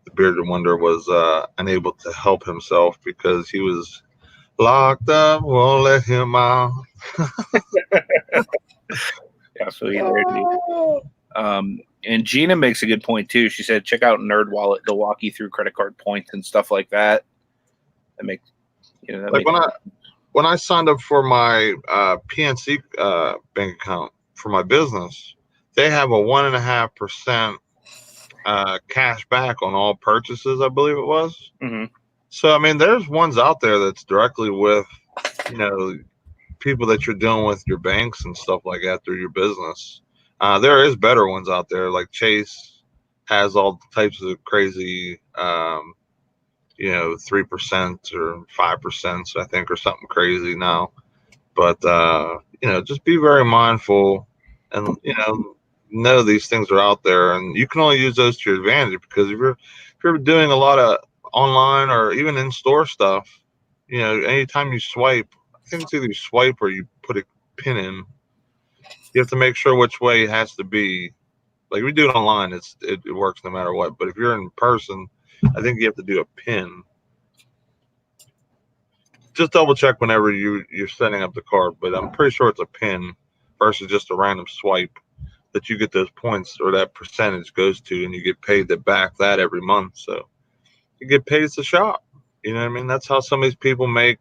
the bearded wonder was unable to help himself because he was locked up, won't let him out.
Yeah, so and Gina makes a good point too. She said, check out Nerd Wallet. They'll walk you through credit card points and stuff like that. That makes
like when I signed up for my PNC bank account for my business, they have a 1.5% cash back on all purchases. I believe it was.
Mm-hmm.
So I mean, there's ones out there that's directly with people that you're dealing with, your banks and stuff like that through your business. There is better ones out there, like Chase has all types of crazy, 3% or 5%, I think, or something crazy now. But just be very mindful, and know these things are out there, and you can only use those to your advantage because if you're doing a lot of online or even in store stuff, anytime you swipe, I think it's either you swipe or you put a pin in. You have to make sure which way it has to be. Like if we do it online, it works no matter what. But if you're in person, I think you have to do a pin. Just double check whenever you're setting up the card. But I'm pretty sure it's a pin versus just a random swipe that you get those points or that percentage goes to, and you get paid that every month. So you get paid to shop. You know what I mean? That's how some of these people make.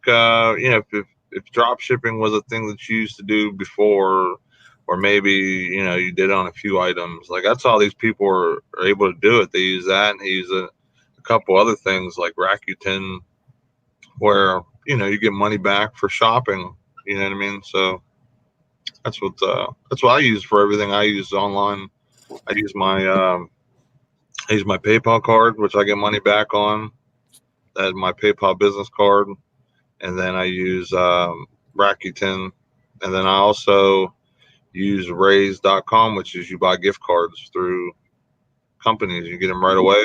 If drop shipping was a thing that you used to do before, or maybe you did on a few items, like that's how these people are able to do it. They use that, and they use a couple other things like Rakuten, where you get money back for shopping. You know what I mean? So that's what I use for everything. I use online. I use my PayPal card, which I get money back on. That's my PayPal business card, and then I use Rakuten, and then I also use Raise.com, which is you buy gift cards through companies. You get them right away,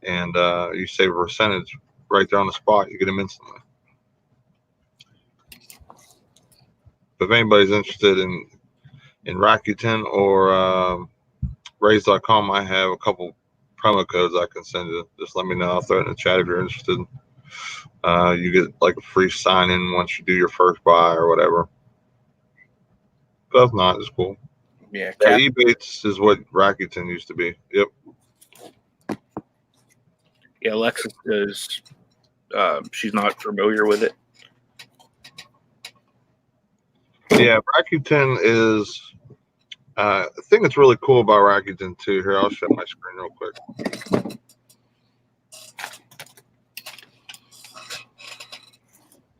and you save a percentage right there on the spot. You get them instantly. But if anybody's interested in Rakuten or Raise.com, I have a couple promo codes I can send you. Just let me know. I'll throw it in the chat if you're interested. You get like a free sign in once you do your first buy or whatever. But if not, it's cool.
Yeah,
Ebates is what Rakuten used to be. Yep.
Yeah, Alexis does. She's not familiar with it.
Yeah, Rakuten is. I think it's really cool about Rakuten too. Here, I'll share my screen real quick.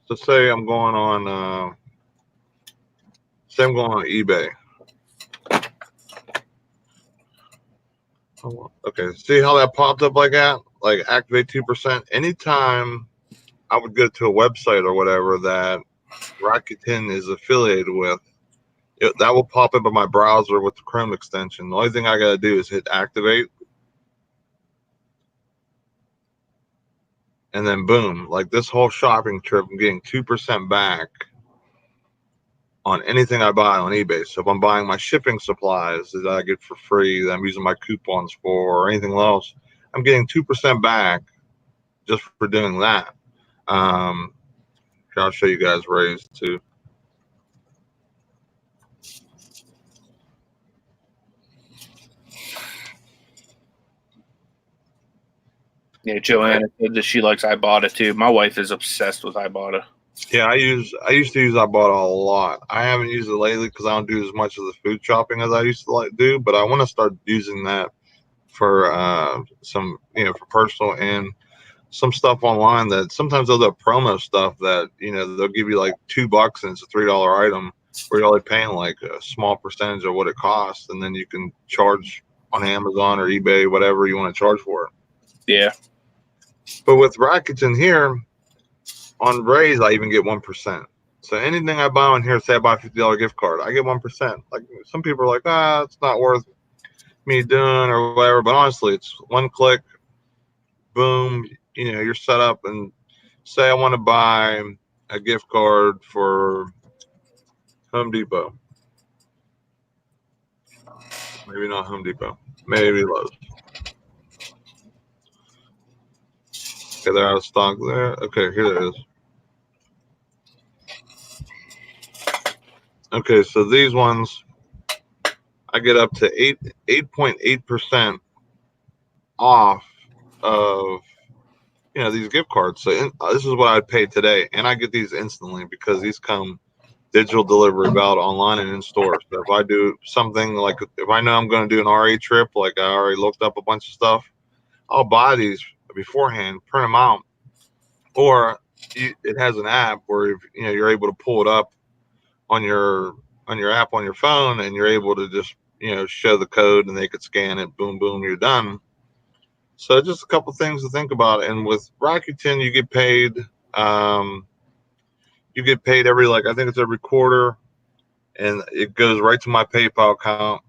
So say I'm going on. Say I'm going on eBay. Okay, see how that popped up like that? Like activate 2%. Anytime I would go to a website or whatever that Rakuten is affiliated with, that will pop up in my browser with the Chrome extension. The only thing I got to do is hit activate. And then boom, like this whole shopping trip, I'm getting 2% back on anything I buy on eBay. So if I'm buying my shipping supplies that I get for free, that I'm using my coupons for, or anything else, I'm getting 2% back just for doing that. I'll show you guys Raise too.
Yeah, Joanna said that she likes Ibotta too. My wife is obsessed with Ibotta.
Yeah, I used to use Ibotta a lot. I haven't used it lately because I don't do as much of the food shopping as I used to like do. But I want to start using that for some, for personal and some stuff online that sometimes they'll do promo stuff that, they'll give you like $2 and it's a $3 item where you're only paying like a small percentage of what it costs. And then you can charge on Amazon or eBay, whatever you want to charge for it.
Yeah.
But with Rakuten here, on Raise, I even get 1%. So anything I buy on here, say I buy a $50 gift card, I get 1%. Like some people are like, it's not worth me doing or whatever. But honestly, it's one click, boom, you're set up. And say I want to buy a gift card for Home Depot. Maybe not Home Depot. Maybe Lowe's. Okay, they're out of stock there. Okay, here it is. Okay, so these ones, I get up to 8.8% off of these gift cards. So this is what I'd pay today, and I get these instantly because these come digital delivery about online and in store. So if I do something like if I know I'm going to do an RA trip, like I already looked up a bunch of stuff, I'll buy these beforehand, print them out, or it has an app where you're able to pull it up on your app on your phone, and you're able to just show the code, and they could scan it. Boom, boom, you're done. So just a couple things to think about. And with Rakuten, you get paid. You get paid every I think it's every quarter, and it goes right to my PayPal account.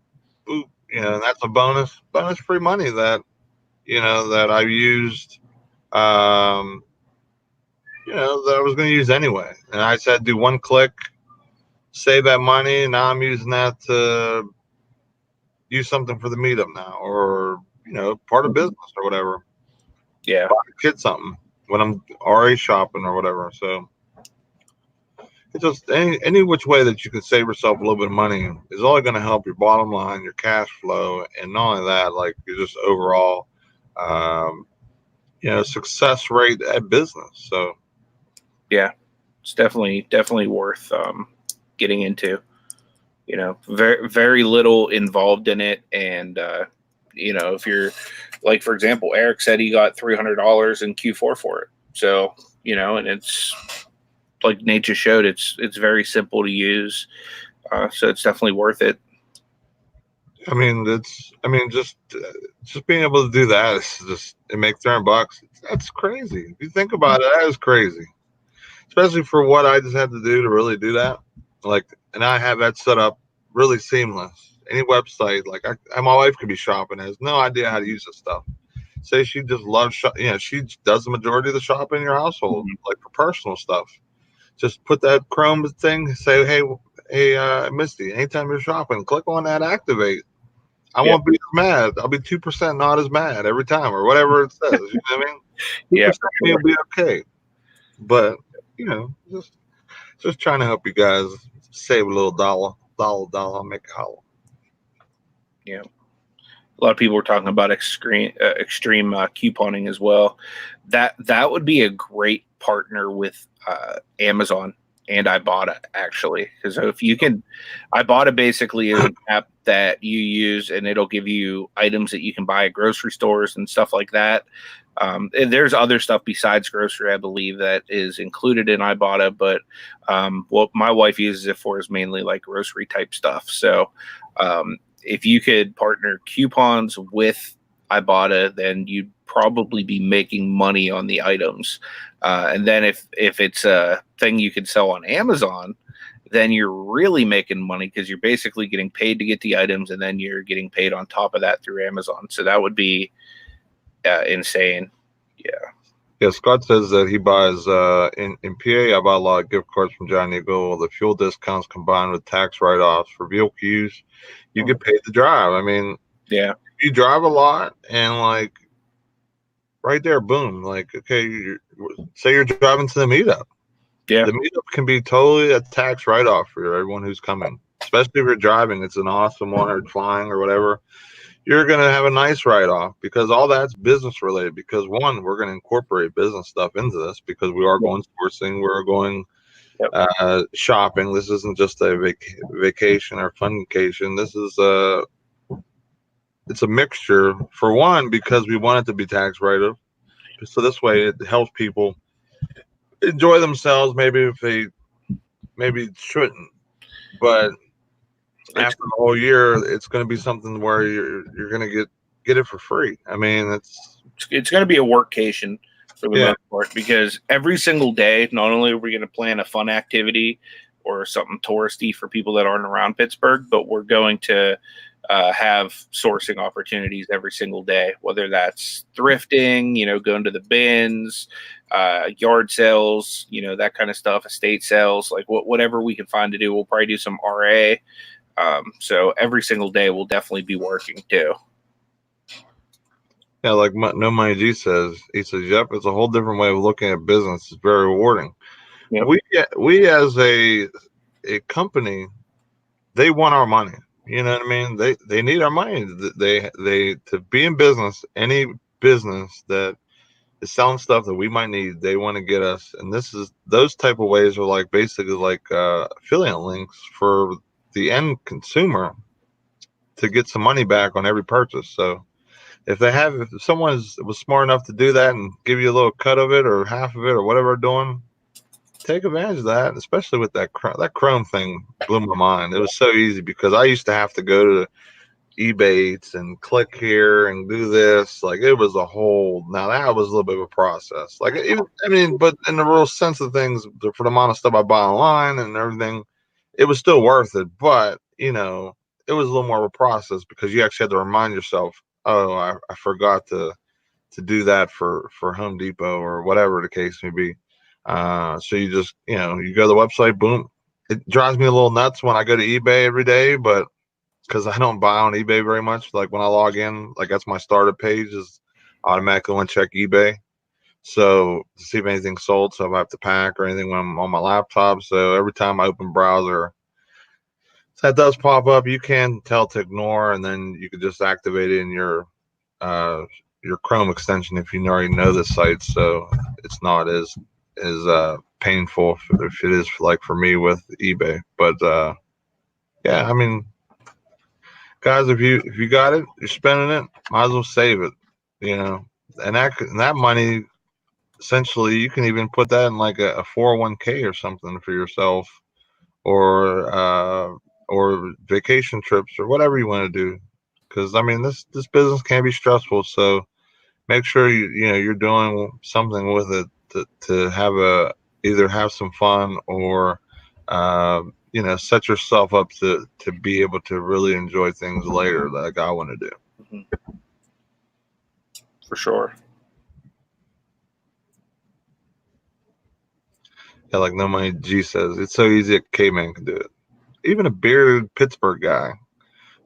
Boop, and that's a bonus free money that that I used. That I was going to use anyway. And I said do one click, save that money. Now I'm using that to use something for the meetup now, or part of business or whatever.
Yeah.
Buy a kid something when I'm RA shopping or whatever. So it's just any which way that you can save yourself a little bit of money is only going to help your bottom line, your cash flow, and not only that, like your just overall, success rate at business. So
yeah, it's definitely worth getting into. Very very little involved in it, and if you're like, for example, Eric said he got $300 in Q4 for it. So and it's like Nate just showed, it's very simple to use, so it's definitely worth it.
just being able to do that is just and make $300. That's crazy. If you think about it, that is crazy, especially for what I just had to do to really do that. And I have that set up really seamless. Any website, my wife could be shopping, has no idea how to use this stuff. Say she just loves she does the majority of the shopping in your household, like for personal stuff. Just put that Chrome thing, say, hey, Misty, anytime you're shopping, click on that, activate. I won't be as mad. I'll be 2% not as mad every time, or whatever it says. You know what I mean? 2% will be okay. But just trying to help you guys save a little dollar, make it holler.
Yeah. A lot of people were talking about extreme couponing as well. That would be a great partner with Amazon and Ibotta, actually, because if you can, Ibotta basically is an app that you use, and it'll give you items that you can buy at grocery stores and stuff like that. And there's other stuff besides grocery, I believe, that is included in Ibotta, but what my wife uses it for is mainly like grocery type stuff. So if you could partner coupons with Ibotta, then you'd probably be making money on the items. And then if it's a thing you could sell on Amazon, then you're really making money because you're basically getting paid to get the items, and then you're getting paid on top of that through Amazon. So that would be insane.
Yeah, Scott says that he buys in PA. I buy a lot of gift cards from John Eagle. The fuel discounts combined with tax write-offs for vehicle use, you get paid to drive. I mean,
yeah,
you drive a lot, and right there, boom. Okay, say you're driving to the meetup.
Yeah,
the meetup can be totally a tax write-off for everyone who's coming. Especially if you're driving, it's an awesome one, or flying or whatever. You're going to have a nice write-off because all that's business related. Because one, we're going to incorporate business stuff into this because we are going sourcing, we're going shopping. This isn't just a vacation or funcation. This is it's a mixture. For one, because we want it to be tax write-off, so this way it helps people enjoy themselves. Maybe if they maybe shouldn't, but after the whole year, it's going to be something where you're going to get it for free. I mean,
it's going to be a workcation for the most part, because every single day, not only are we going to plan a fun activity or something touristy for people that aren't around Pittsburgh, but we're going to have sourcing opportunities every single day, whether that's thrifting, going to the bins, yard sales, that kind of stuff, estate sales, like whatever we can find to do. We'll probably do some RA. So every single day we'll definitely be working too.
Yeah, like No Money G says, he says, "Yep, it's a whole different way of looking at business. It's very rewarding."
Yep.
We as a company, they want our money. You know what I mean? They need our money. They to be in business. Any business that is selling stuff that we might need, they want to get us. And those type of ways are like basically like affiliate links for the end consumer to get some money back on every purchase. So if someone was smart enough to do that and give you a little cut of it or half of it or whatever they're doing, take advantage of that. Especially with that Chrome thing, blew my mind. It was so easy because I used to have to go to eBay and click here and do this. Like it was now that was a little bit of a process. Like but in the real sense of things, for the amount of stuff I buy online and everything, it was still worth it. But it was a little more of a process because you actually had to remind yourself, oh, I forgot to do that for Home Depot or whatever the case may be. So you just, you go to the website, boom. It drives me a little nuts when I go to eBay every day, but because I don't buy on eBay very much. Like when I log in, like that's my starter page is automatically want to check eBay. So to see if anything's sold. So if I have to pack or anything when I'm on my laptop. So every time I open browser, that does pop up. You can tell to ignore, and then you could just activate it in your Chrome extension if you already know the site. So it's not as painful if it is like for me with eBay. But yeah, I mean, guys, if you got it, you're spending it, might as well save it. And that money, essentially, you can even put that in like a 401k or something for yourself, or vacation trips or whatever you want to do. Because I mean, this business can be stressful, so make sure you're doing something with it to either have some fun or set yourself up to be able to really enjoy things later, like I want to do.
Mm-hmm. For sure.
Yeah, like No Money G says, it's so easy a caveman can do it. Even a bearded Pittsburgh guy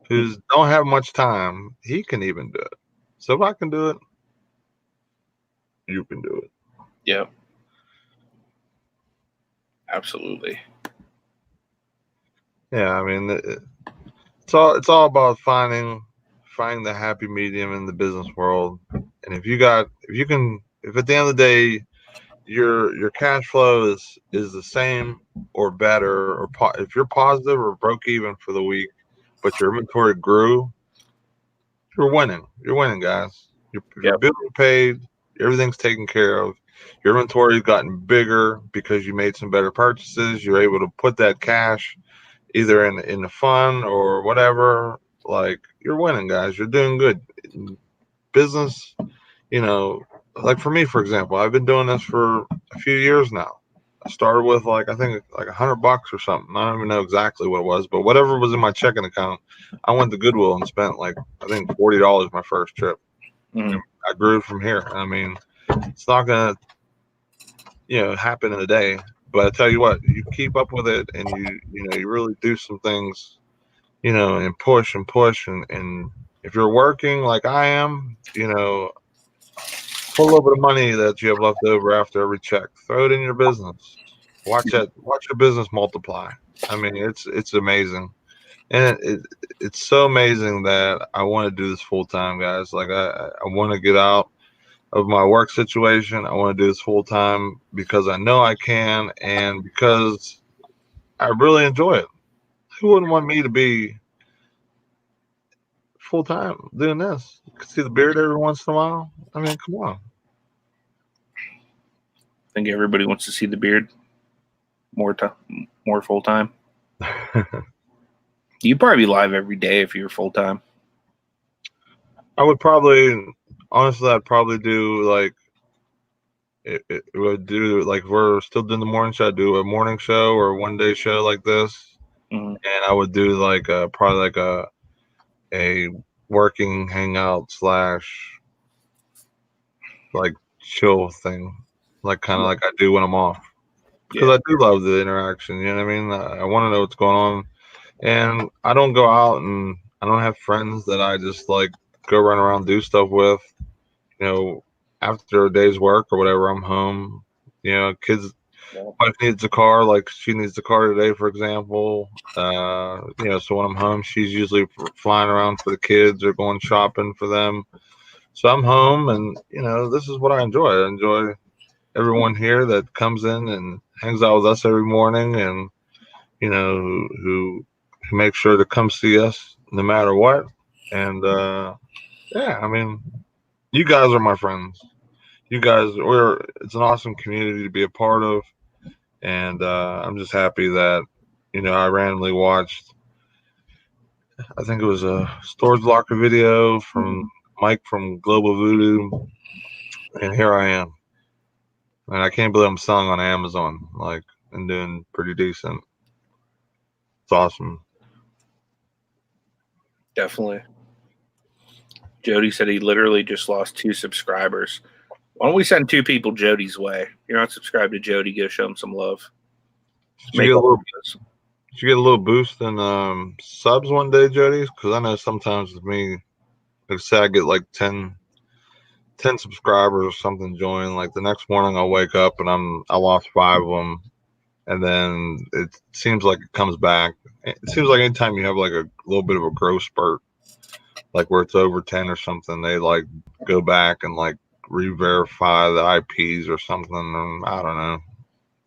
who's don't have much time, he can even do it. So if I can do it, you can do it.
Yeah. Absolutely.
Yeah, I mean, it's all about finding the happy medium in the business world. And if at the end of the day, your cash flow is the same or better, or if you're positive or broke even for the week, but your inventory grew, you're winning. You're winning, guys. Your bills are paid. Everything's taken care of. Your inventory's gotten bigger because you made some better purchases. You're able to put that cash either in the fund or whatever. Like, you're winning, guys. You're doing good. Business, like for me, for example, I've been doing this for a few years now. I started with I think like $100 or something. I don't even know exactly what it was, but whatever was in my checking account, I went to Goodwill and spent I think $40 my first trip.
Mm-hmm.
I grew from here. I mean, it's not gonna happen in a day, but I tell you what, you keep up with it and you really do some things, and push and if you're working like I am, pull a little bit of money that you have left over after every check, throw it in your business. Watch your business multiply. I mean, it's amazing, and it's so amazing that I want to do this full time, guys. Like I want to get out of my work situation. I want to do this full time because I know I can, and because I really enjoy it. Who wouldn't want me to be full time doing this? You can see the beard every once in a while. I mean, come on.
I think everybody wants to see the beard more full time. You'd probably be live every day if you were full time.
I would probably, honestly, I'd probably do like, it would do like, if we're still doing the morning show, I'd do a morning show or a 1 day show like this. And I would do like probably like a working hangout / like chill thing, like kind of like I do when I'm off, because I do love the interaction. You know what I mean? I want to know what's going on, and I don't go out and I don't have friends that I just like go run around do stuff with. You know, after a day's work or whatever, I'm home. You know, kids. Wife needs a car, like she needs a car today, for example. You know, so when I'm home, she's usually flying around for the kids or going shopping for them. So I'm home, and you know, this is what I enjoy. I enjoy everyone here that comes in and hangs out with us every morning, and you know, who makes sure to come see us no matter what. And yeah, I mean, you guys are my friends. You guys, it's an awesome community to be a part of. And I'm just happy that, you know, I randomly watched, I think it was a Storage Locker video from Mike from Global Voodoo. And here I am. And I can't believe I'm selling on Amazon, like, and doing pretty decent. It's awesome.
Definitely. Jody said he literally just lost 2 subscribers. Why don't we send 2 people Jody's way? If you're not subscribed to Jody, go show him some love.
Did you get a little boost in subs one day, Jody? Because I know sometimes with me, like say I get like 10 subscribers or something join. Like the next morning I'll wake up and I lost 5 of them. And then it seems like it comes back. It seems like anytime you have like a little bit of a growth spurt, like where it's over 10 or something, they like go back and like re-verify the IPs or something. And I don't know.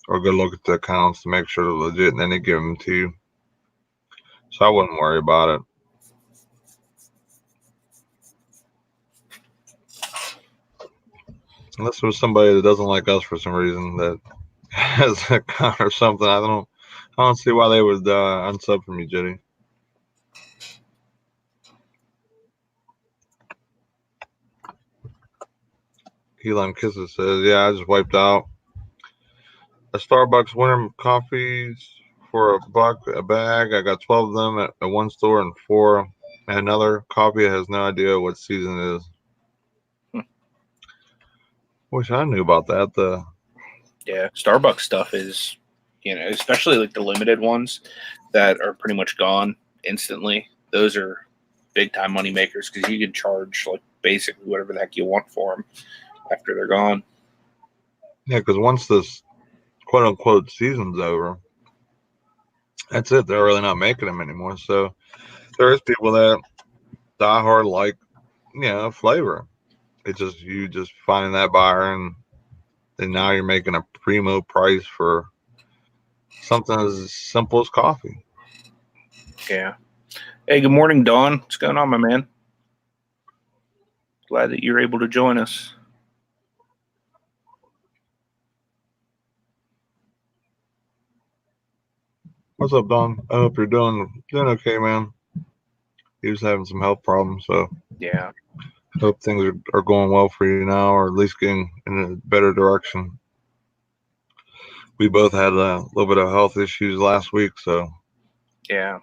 Or go look at the accounts to make sure they're legit, and then they give them to you. So I wouldn't worry about it. Unless it was somebody that doesn't like us for some reason that has an account or something. I don't see why they would unsub from me, Jitty. Elon Kisses says, yeah, I just wiped out a Starbucks winter coffees for $1 a bag. I got 12 of them at one store and 4 at another. Coffee has no idea what season it is. Wish I knew about that.
Yeah, Starbucks stuff is, you know, especially like the limited ones that are pretty much gone instantly. Those are big time money makers because you can charge like basically whatever the heck you want for them after they're gone.
Yeah, because once this quote unquote season's over, that's it. They're really not making them anymore. So there is people that die hard like, you know, flavor. It's just you just finding that buyer, and then now you're making a primo price for something as simple as coffee.
Yeah. Hey, good morning, Dawn. What's going on, my man? Glad that you're able to join us.
What's up, Don? I hope you're doing okay, man. He was having some health problems, so
yeah.
I hope things are going well for you now, or at least getting in a better direction. We both had a little bit of health issues last week, so
yeah,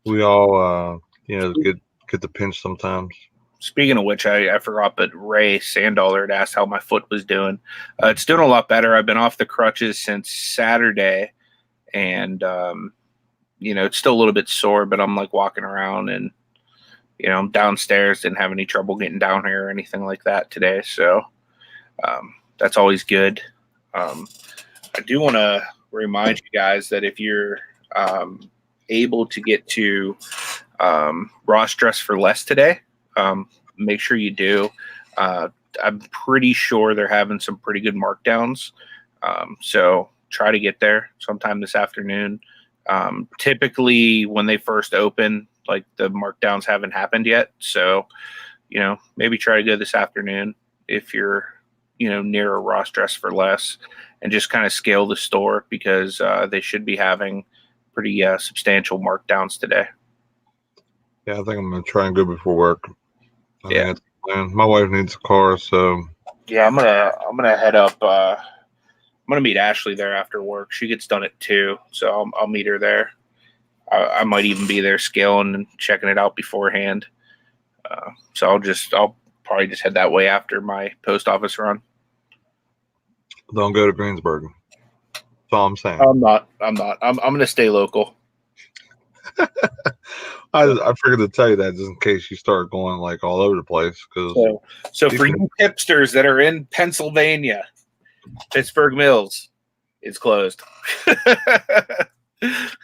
we all you know get the pinch sometimes.
Speaking of which, I forgot, but Ray Sandaller had asked how my foot was doing. It's doing a lot better. I've been off the crutches since Saturday, and you know, it's still a little bit sore, but I'm like walking around, and you know, I'm downstairs, didn't have any trouble getting down here or anything like that today, so that's always good. I do want to remind you guys that if you're able to get to Ross Dress for Less today, make sure you do. I I'm pretty sure they're having some pretty good markdowns. So try to get there sometime this afternoon. Typically when they first open, like the markdowns haven't happened yet. So, maybe try to go this afternoon if you're, near a Ross Dress for Less, and just kind of scale the store because they should be having pretty substantial markdowns today.
Yeah, I think I'm going to try and go before work. I think that's the plan. My wife needs a car, so.
Yeah, I'm gonna head up. I'm gonna meet Ashley there after work. She gets done at 2, so I'll meet her there. I might even be there scaling and checking it out beforehand. So I'll probably just head that way after my post office run.
Don't go to Greensburg. That's all I'm saying.
I'm not. I'm gonna stay local.
I figured to tell you that just in case you start going like all over the place.
So for you hipsters that are in Pennsylvania, Pittsburgh Mills is closed.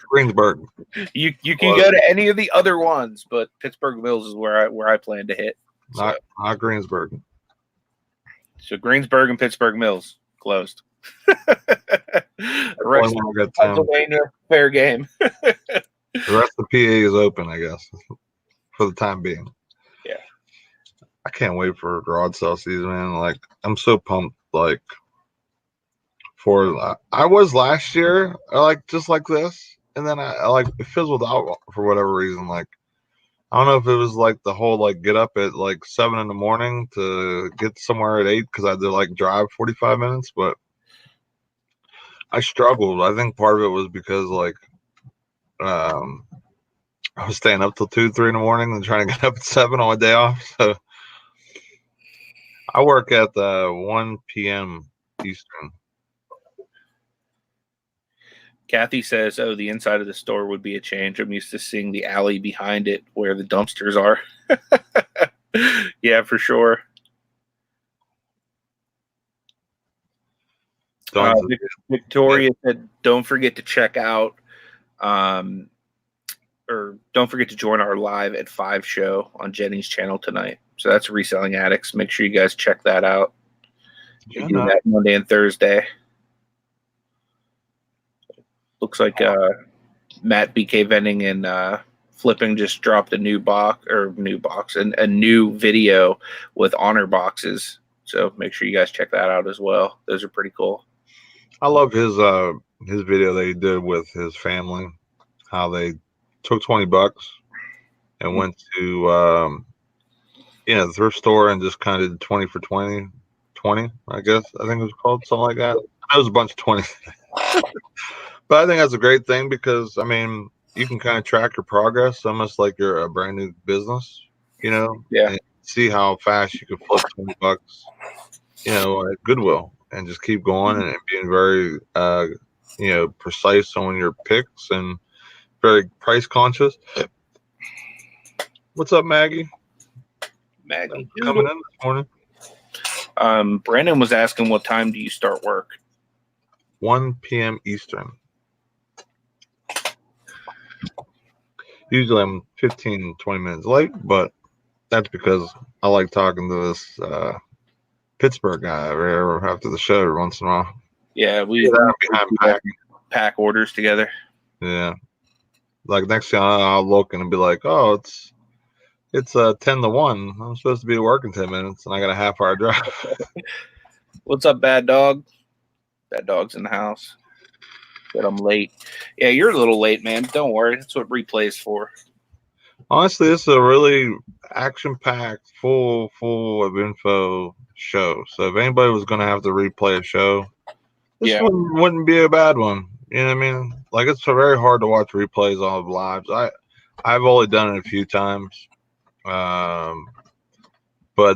Greensburg.
You can go to any of the other ones, but Pittsburgh Mills is where I plan to hit. So.
Not Greensburg.
So Greensburg and Pittsburgh Mills closed. Rest of Pennsylvania, fair game.
The rest of the PA is open, I guess, for the time being.
Yeah.
I can't wait for garage sale season, man. Like, I'm so pumped. Like, I was last year, just like this, and then I it fizzled out for whatever reason. Like, I don't know if it was like the whole like get up at like 7 in the morning to get somewhere at 8 because I had to like drive 45 minutes, but I struggled. I think part of it was because like I was staying up till 2, 3 in the morning and trying to get up at 7 on my day off. So I work at 1 p.m. Eastern.
Kathy says, "Oh, the inside of the store would be a change. I'm used to seeing the alley behind it where the dumpsters are." Yeah, for sure. Victoria said, "Don't forget to check out, or don't forget to join our live at 5 show on Jenny's channel tonight." So that's Reselling Addicts. Make sure you guys check that out. We do that Monday and Thursday. Looks like Matt BK Vending and Flipping just dropped a new and a new video with honor boxes. So make sure you guys check that out as well. Those are pretty cool.
I love his video that he did with his family, how they took $20 and went to the thrift store and just kind of did 20 for 20, I guess I think it was called something like that. It was a bunch of 20. But I think that's a great thing because, I mean, you can kind of track your progress almost like you're a brand new business,
Yeah.
and see how fast you can flip $20, at Goodwill and just keep going and being very, precise on your picks and very price conscious. What's up, Maggie?
Maggie
coming in this morning.
Brandon was asking, what time do you start work?
1 p.m. Eastern. Usually I'm 15, 20 minutes late, but that's because I like talking to this Pittsburgh guy after the show every once in a while.
Yeah, we pack orders together.
Yeah. Like next thing I'll look and be like, oh, it's 10 to 1. I'm supposed to be at work in 10 minutes and I got a half-hour drive.
What's up, Bad Dog? Bad Dog's in the house. But I'm late. Yeah, you're a little late, man. Don't worry. That's what replay's for.
Honestly, this is a really action-packed, full of info show. So if anybody was going to have to replay a show, this one wouldn't be a bad one. You know what I mean? Like, it's very hard to watch replays of lives. I've only done it a few times. But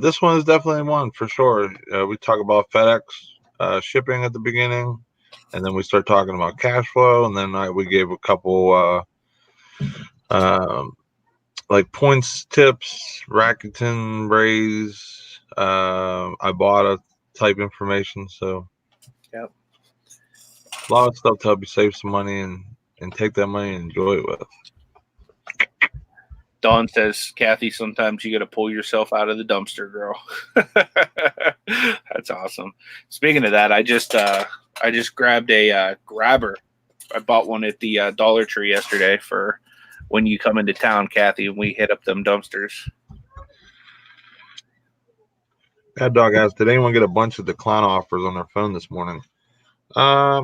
this one is definitely one for sure. We talk about FedEx shipping at the beginning, and then we start talking about cash flow, and then we gave a couple like points, tips, Rakuten, Raise, Ibotta type information. So
a
lot of stuff to help you save some money and take that money and enjoy it with.
Dawn says, Kathy, sometimes you got to pull yourself out of the dumpster, girl. That's awesome. Speaking of that, I just grabbed a grabber. I bought one at the Dollar Tree yesterday for when you come into town, Kathy, and we hit up them dumpsters.
Bad Dog asked, did anyone get a bunch of decline offers on their phone this morning? I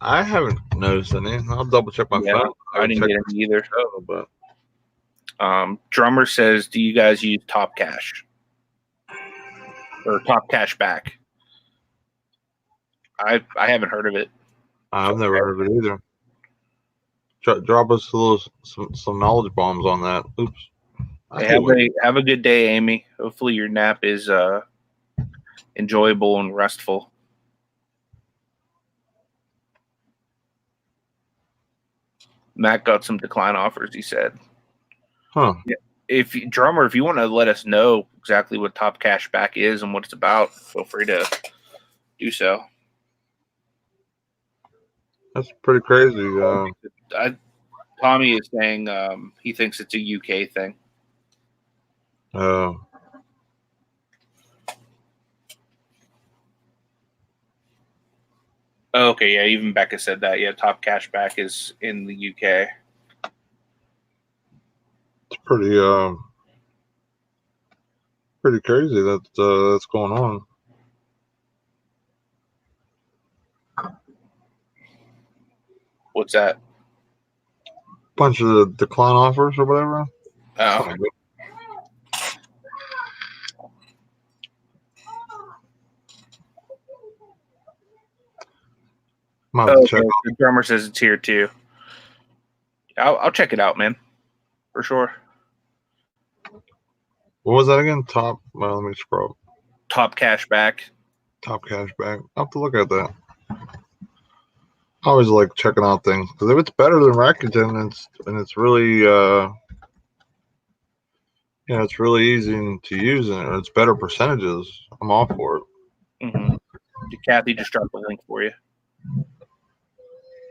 haven't noticed any. I'll double check my phone.
I didn't get any either.
But
Drummer says, do you guys use Top Cash or Top Cash Back? I haven't heard of it.
I've never heard of it either. Drop us some knowledge bombs on that. Oops.
Have a good day, Amy. Hopefully your nap is enjoyable and restful. Matt got some decline offers, he said.
Huh.
Yeah. If you want to let us know exactly what Top Cash Back is and what it's about, feel free to do so.
That's pretty crazy.
Tommy is saying he thinks it's a UK thing. Okay, yeah, even Becca said that. Yeah, Top Cash Back is in the UK.
It's pretty crazy that's going on.
What's that?
Bunch of decline offers or whatever.
Oh.
Check
the drummer says it's here too. I'll check it out, man, for sure.
What was that again? Let me scroll.
Top Cash Back.
Top Cash Back. I'll have to look at that. I always like checking out things because if it's better than Rakuten and it's really it's really easy to use and it's better percentages, I'm all for it.
Mm-hmm. Kathy just dropped the link for you.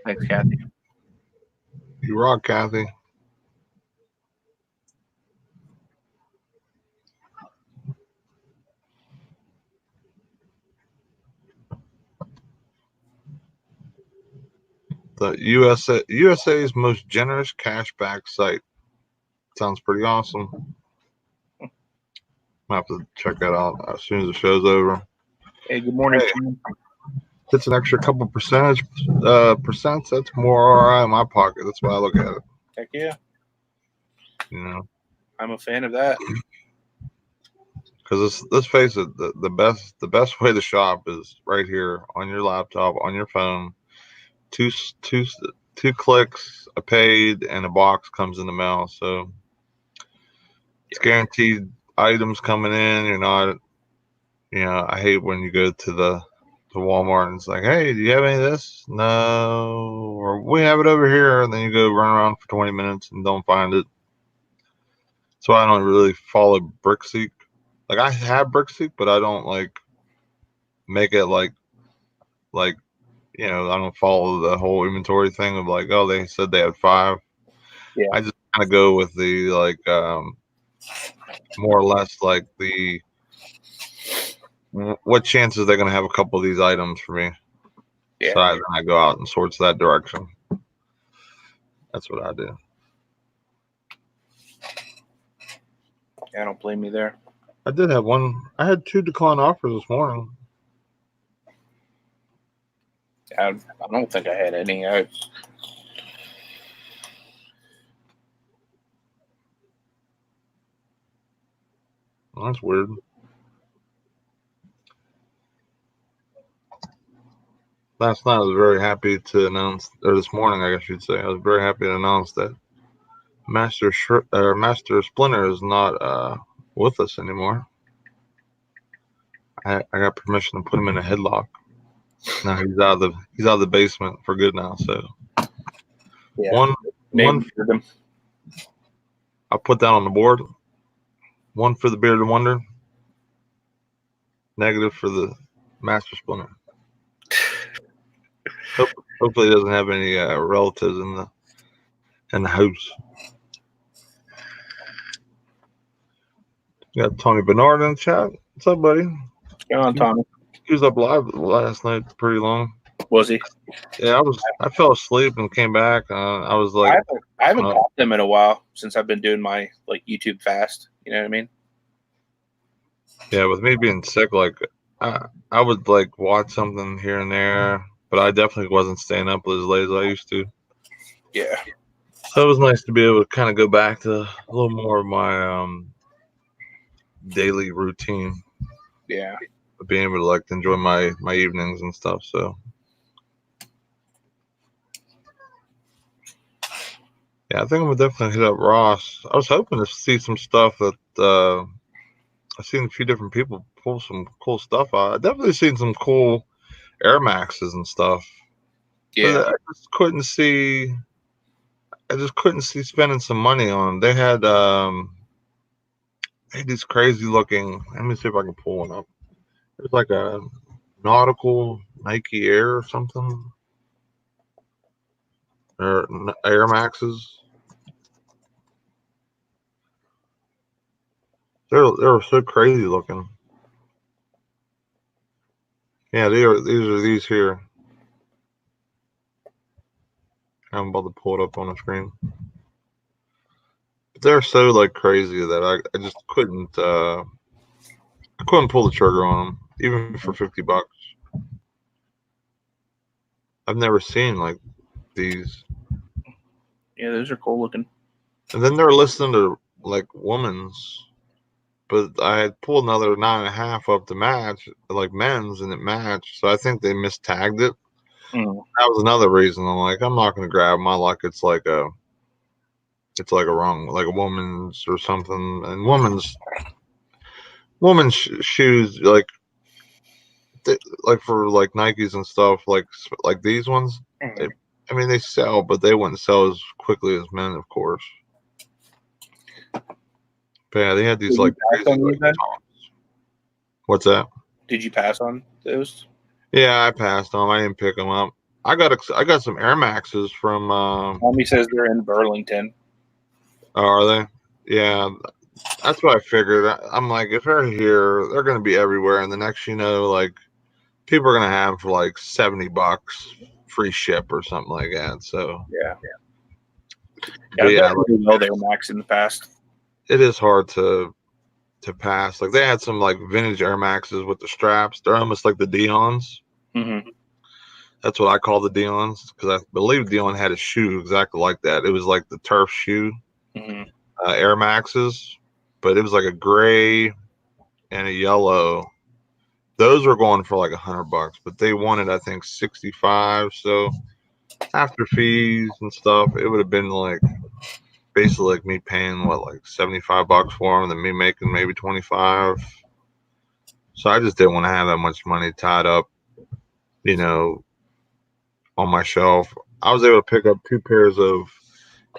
Thanks, Kathy.
You rock, Kathy. The USA's most generous cashback site. Sounds pretty awesome. I have to check that out as soon as the show's over.
Hey, good morning.
Hey, it's an extra couple percents. That's more ROI in my pocket. That's why I look at it.
Heck yeah.
I'm
a fan of that.
Because let's face it, the best way to shop is right here on your laptop, on your phone. Two clicks, a paid, and a box comes in the mail. So it's guaranteed items coming in. You're not, I hate when you go to Walmart and it's like, hey, do you have any of this? No, or we have it over here, and then you go run around for 20 minutes and don't find it. So I don't really follow BrickSeek. Like I have BrickSeek, but I don't make it like I don't follow the whole inventory thing of like, oh, they said they had 5.
Yeah.
I just kind of go with the more or less like what chances they're going to have a couple of these items for me. Yeah. So I go out and sorts that direction. That's what I do.
Yeah, I don't blame you there.
I did have one. I had 2 decline offers this morning.
I don't think I had any.
That's weird. Last night I was very happy to announce, or this morning I guess you'd say, I was very happy to announce that Master Splinter is not with us anymore. I got permission to put him in a headlock. Now he's out of the basement for good now. So one I'll put that on the board. 1 for the Bearded Wonder. Negative for the Master Splinter. Hopefully he doesn't have any relatives in the house. You got Tony Bernard in the chat. What's up, buddy?
Go on, Tommy.
He was up live last night pretty long.
Was he?
Yeah, I fell asleep and came back. I was like,
I haven't caught them in a while since I've been doing my like YouTube fast. You know what I mean?
yeah, with me being sick, like I would like watch something here and there, but I definitely wasn't staying up as late as I used to.
Yeah.
So it was nice to be able to kind of go back to a little more of my daily routine.
Yeah.
Being able to like enjoy my evenings and stuff. So yeah, I think I'm gonna definitely hit up Ross. I was hoping to see some stuff that I've seen a few different people pull some cool stuff out. I definitely seen some cool Air Maxes and stuff.
Yeah.
But I just couldn't see. I just couldn't see spending some money on. They had these crazy looking. Let me see if I can pull one up. It was like a nautical Nike Air or something, or Air Maxes. They were so crazy looking. Yeah, these are these here. I'm about to pull it up on the screen. But they're so like crazy that I just couldn't pull the trigger on them, even for $50. I've never seen like these.
Yeah, those are cool looking.
And then they're listening to like women's, but I had pulled another 9.5 up to match, like men's, and it matched. So I think they mistagged it. That was another reason. I'm like, I'm not gonna grab my luck. It's like a wrong, like a woman's or something. And woman's shoes, like like for like Nikes and stuff, like these ones. I mean, they sell, but they wouldn't sell as quickly as men, of course. But yeah, they had these like crazy, like, what's that?
Did you pass on those?
Yeah, I passed on. I didn't pick them up. I got some Air Maxes from.
Mommy says they're in Burlington.
Oh, are they? Yeah, that's what I figured. I'm like, if they're here, they're going to be everywhere. And the next, like people are going to have for like $70 free ship or something like that. So
Yeah.
But yeah,
I've done really well there, Max, in the past.
it is hard to pass. Like they had some like vintage Air Maxes with the straps. They're almost like the Dion's.
Mm-hmm.
That's what I call the Dion's because I believe Dion had a shoe exactly like that. It was like the turf shoe, Air Maxes, but it was like a gray and a yellow. Those were going for like $100, but they wanted I think 65. So after fees and stuff, it would have been like basically like me paying like $75 for them, and then me making maybe 25. So I just didn't want to have that much money tied up, on my shelf. I was able to pick up 2 pairs of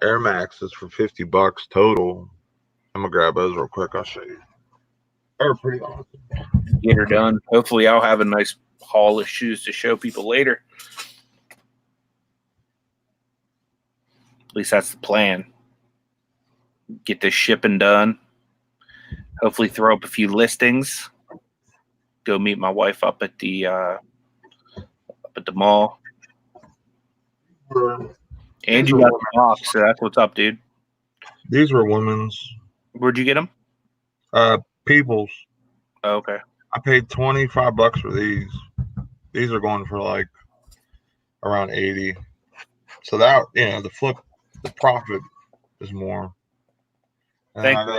Air Maxes for $50 total. I'm gonna grab those real quick. I'll show you. They're pretty awesome.
Get her done. Hopefully, I'll have a nice haul of shoes to show people later. At least that's the plan. Get this shipping done. Hopefully, throw up a few listings. Go meet my wife up at the mall. And you got the box, so that's what's up, dude.
These were women's.
Where'd you get them?
People's.
Oh, okay.
I paid $25 for these. These are going for like around 80. So that the profit is more.
Thank you.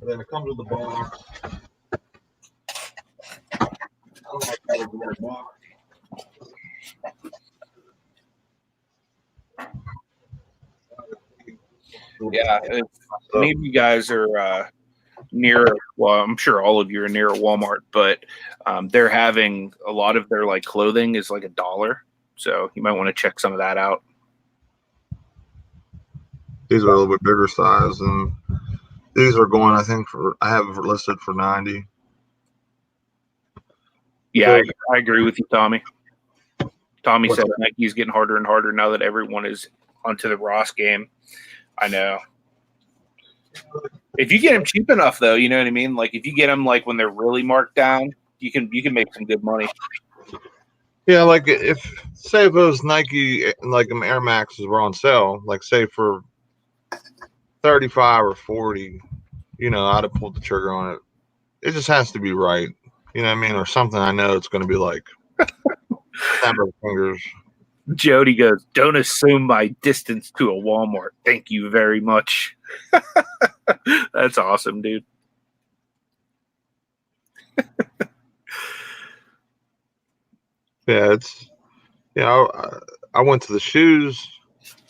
And then it comes with the box.
Yeah, maybe you guys are near. Well, I'm sure all of you are near a Walmart, but they're having a lot of their like clothing is like $1, so you might want to check some of that out.
These are a little bit bigger size, and these are going. I think I have it listed for 90.
Yeah, I agree with you, Tommy. Tommy said Nike's getting harder and harder now that everyone is onto the Ross game. I know. If you get them cheap enough, though, you know what I mean. Like if you get them like when they're really marked down, you can make some good money.
Yeah, like say if those Nike like them Air Maxes were on sale, like say for 35 or 40, I'd have pulled the trigger on it. It just has to be right, you know what I mean, or something. I know it's going to be like snap of fingers.
Jody goes, "Don't assume my distance to a Walmart. Thank you very much." That's awesome, dude.
Yeah, I went to the shoes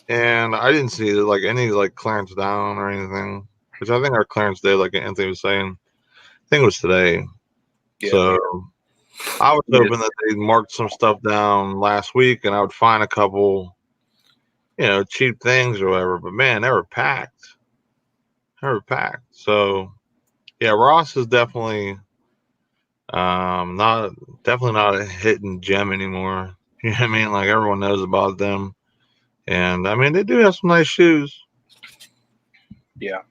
and I didn't see like any like clearance down or anything, which I think our clearance day, like Anthony was saying, I think it was today.
Yeah.
So I was hoping that they marked some stuff down last week and I would find a couple, cheap things or whatever. But man, they were packed. So yeah, Ross is definitely not a hidden gem anymore. You know what I mean? Like everyone knows about them. And I mean they do have some nice shoes.
Yeah.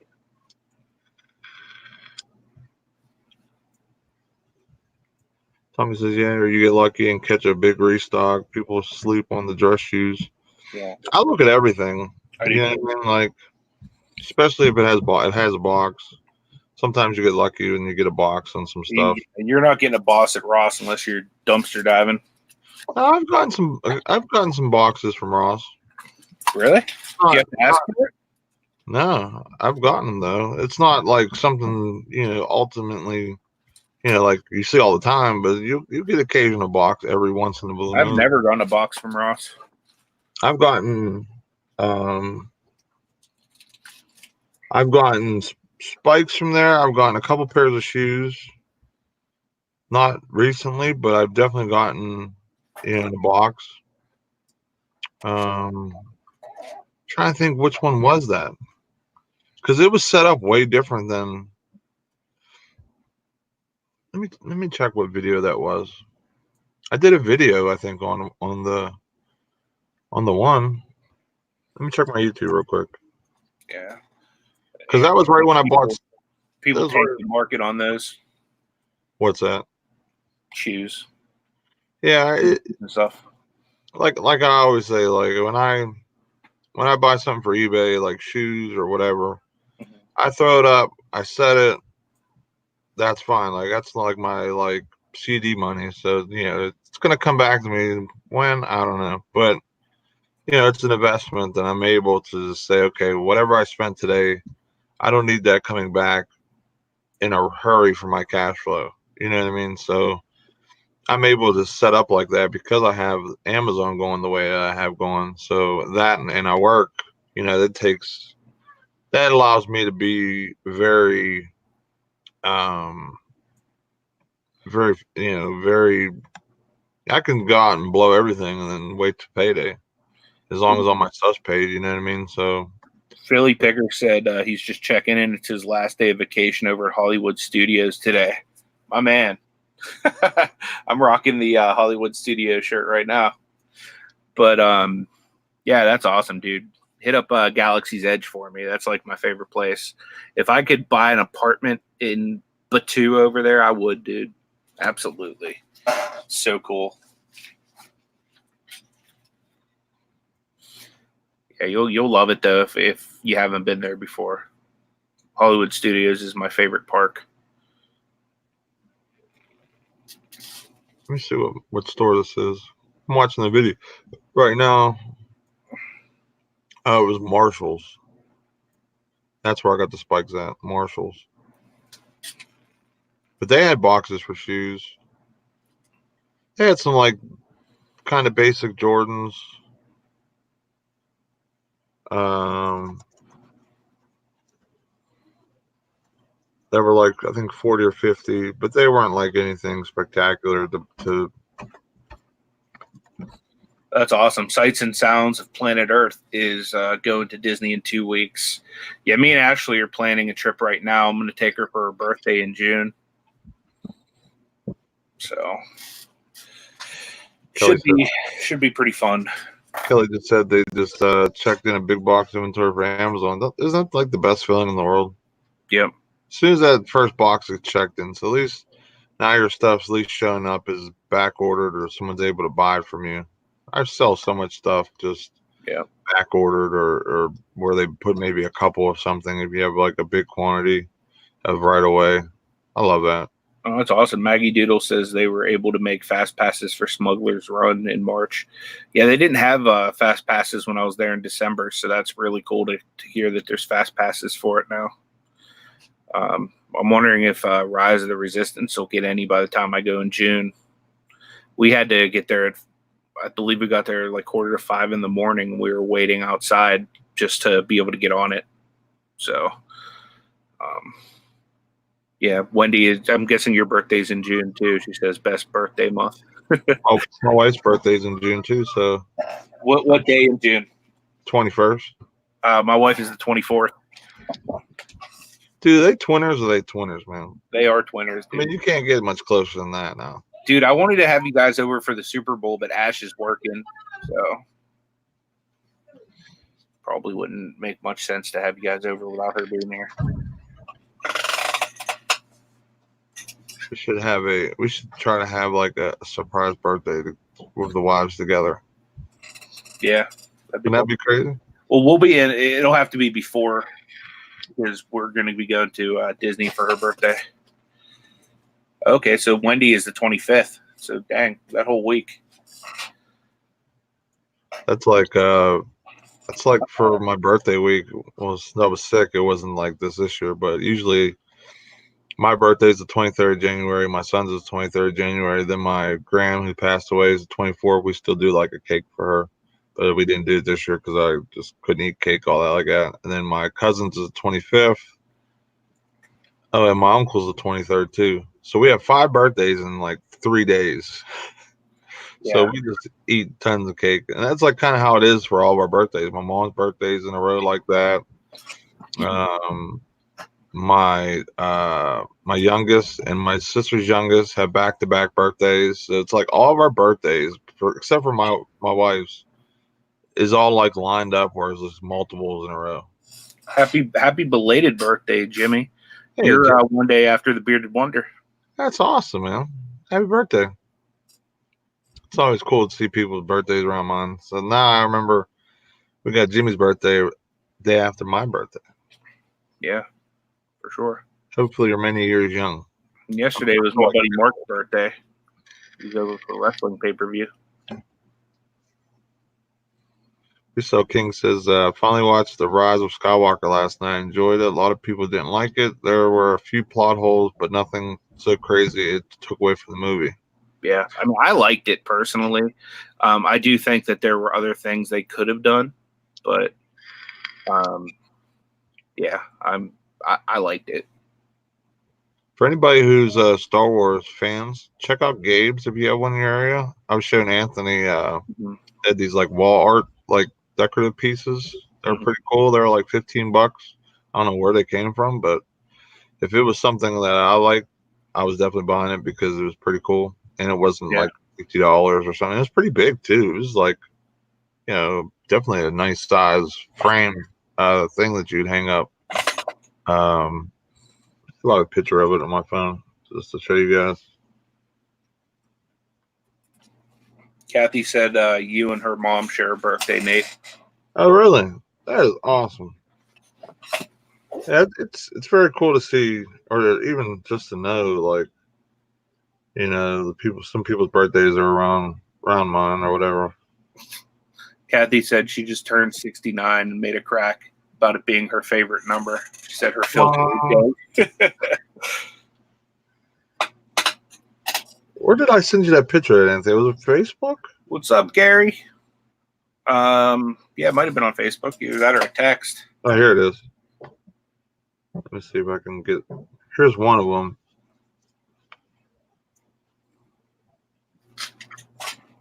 Tommy says, yeah, or you get lucky and catch a big restock. People sleep on the dress shoes.
Yeah.
I look at everything.
I do.
You know what I mean? Like, especially if it has a box. Sometimes you get lucky when you get a box on some stuff.
And you're not getting a boss at Ross unless you're dumpster diving.
I've gotten some boxes from Ross.
Really? You have to ask for it?
No, I've gotten them though. It's not like something ultimately, like you see all the time, but you get occasional box every once in a blue moon.
I've never gotten a box from Ross.
I've gotten spikes from there. I've gotten a couple pairs of shoes. Not recently, but I've definitely gotten in a box. Trying to think which one was that, because it was set up way different than. Let me check what video that was. I did a video, I think, on the one. Let me check my YouTube real quick.
Yeah,
because that was right when I bought.
People take the market on those.
What's that?
Shoes.
Yeah,
and stuff.
Like I always say, like when I buy something for eBay, like shoes or whatever, I throw it up, I set it. That's fine. Like that's like my like CD money. So it's gonna come back to me when, I don't know, but it's an investment, and I'm able to just say, okay, whatever I spent today, I don't need that coming back in a hurry for my cash flow. You know what I mean? So I'm able to set up like that because I have Amazon going the way I have going. So that and I work, that allows me to be very, very, I can go out and blow everything and then wait to payday as long as all my stuff's paid. You know what I mean? So
Philly Picker said he's just checking in. It's his last day of vacation over at Hollywood Studios today. My man. I'm rocking the Hollywood Studio shirt right now. But yeah, that's awesome, dude. Hit up Galaxy's Edge for me. That's like my favorite place. If I could buy an apartment in Batu over there, I would, dude. Absolutely. So cool. Yeah, you'll love it though if you haven't been there before. Hollywood Studios is my favorite park.
Let me see what store this is. I'm watching the video right now. Oh, it was Marshall's. That's where I got the spikes at, Marshall's. But they had boxes for shoes. They had some like kind of basic Jordans. They were like, I think 40 or 50, but they weren't like anything spectacular to
That's awesome. Sights and Sounds of Planet Earth is going to Disney in 2 weeks. Yeah, me and Ashley are planning a trip right now. I'm going to take her for her birthday in June. So should be pretty fun.
Kelly just said they just checked in a big box inventory for Amazon. Isn't that like the best feeling in the world?
Yep.
As soon as that first box is checked in, so at least now your stuff's at least showing up as back ordered or someone's able to buy it from you. I sell so much stuff just back ordered or where they put maybe a couple of something if you have like a big quantity of right away. I love that.
Oh, that's awesome. Maggie Doodle says they were able to make fast passes for Smuggler's Run in March. Yeah, they didn't have fast passes when I was there in December, so that's really cool to hear that there's fast passes for it now. I'm wondering if Rise of the Resistance will get any by the time I go in June. We had to get there I believe we got there like 4:45 in the morning. We were waiting outside just to be able to get on it. So, yeah, Wendy, I'm guessing your birthday's in June too. She says best birthday month.
Oh, my wife's birthday's in June too, so
What day in June?
21st.
My wife is the 24th.
Dude, are they twinners or are they twinners, man?
They are twinners, dude.
I mean, you can't get much closer than that now.
Dude, I wanted to have you guys over for the Super Bowl, but Ash is working, so probably wouldn't make much sense to have you guys over without her being here.
We should try to have like a surprise birthday with the wives together.
Yeah.
Wouldn't that be crazy?
Well, we'll be in. It'll have to be before because we're going to be going to Disney for her birthday. Okay, so Wendy is the 25th. So dang, that whole week.
That's like for my birthday week. I was sick. It wasn't like this year, but usually my birthday is the 23rd of January. My son's is the 23rd of January. Then my gram, who passed away, is the 24th. We still do like a cake for her, but we didn't do it this year because I just couldn't eat cake all that like that. And then my cousin's is the 25th. Oh, and my uncle's the 23rd too. So we have 5 birthdays in like 3 days.
Yeah.
So we just eat tons of cake, and that's like kind of how it is for all of our birthdays. My mom's birthdays in a row like that. My youngest and my sister's youngest have back-to-back birthdays. So it's like all of our birthdays, except for my wife's, is all like lined up, whereas there's multiples in a row.
Happy belated birthday, Jimmy.
Hey,
You're one day after the Bearded Wonder.
That's awesome, man. Happy birthday. It's always cool to see people's birthdays around mine. So now I remember we got Jimmy's birthday day after my birthday.
Yeah, for sure.
Hopefully you're many years young.
And yesterday was my buddy Mark's birthday. He's over for wrestling pay-per-view.
So King says, finally watched The Rise of Skywalker last night. Enjoyed it. A lot of people didn't like it. There were a few plot holes, but nothing so crazy it took away from the movie.
Yeah, I mean, I liked it personally. I do think that there were other things they could have done, but yeah, I liked it.
For anybody who's Star Wars fans, check out Gabe's if you have one in your area. I was showing Anthony had these like wall art, like decorative pieces. They're pretty cool. They're like $15. I don't know where they came from, but if it was something that I liked, I was definitely buying it because it was pretty cool. And it wasn't like $50 or something. It was pretty big too. It was like, definitely a nice size frame thing that you'd hang up. A lot of picture of it on my phone just to show you guys.
Kathy said you and her mom share a birthday, Nate.
Oh, really? That is awesome. Yeah, it's very cool to see, or even just to know, like, the people. Some people's birthdays are around mine or whatever.
Kathy said she just turned 69 and made a crack about it being her favorite number. She said her filter would go.
Where did I send you that picture at, Anthony? Was it Facebook?
What's up, Gary? Yeah, it might have been on Facebook. Either that or a text.
Oh, here it is. Let me see if I can get. Here's one of them.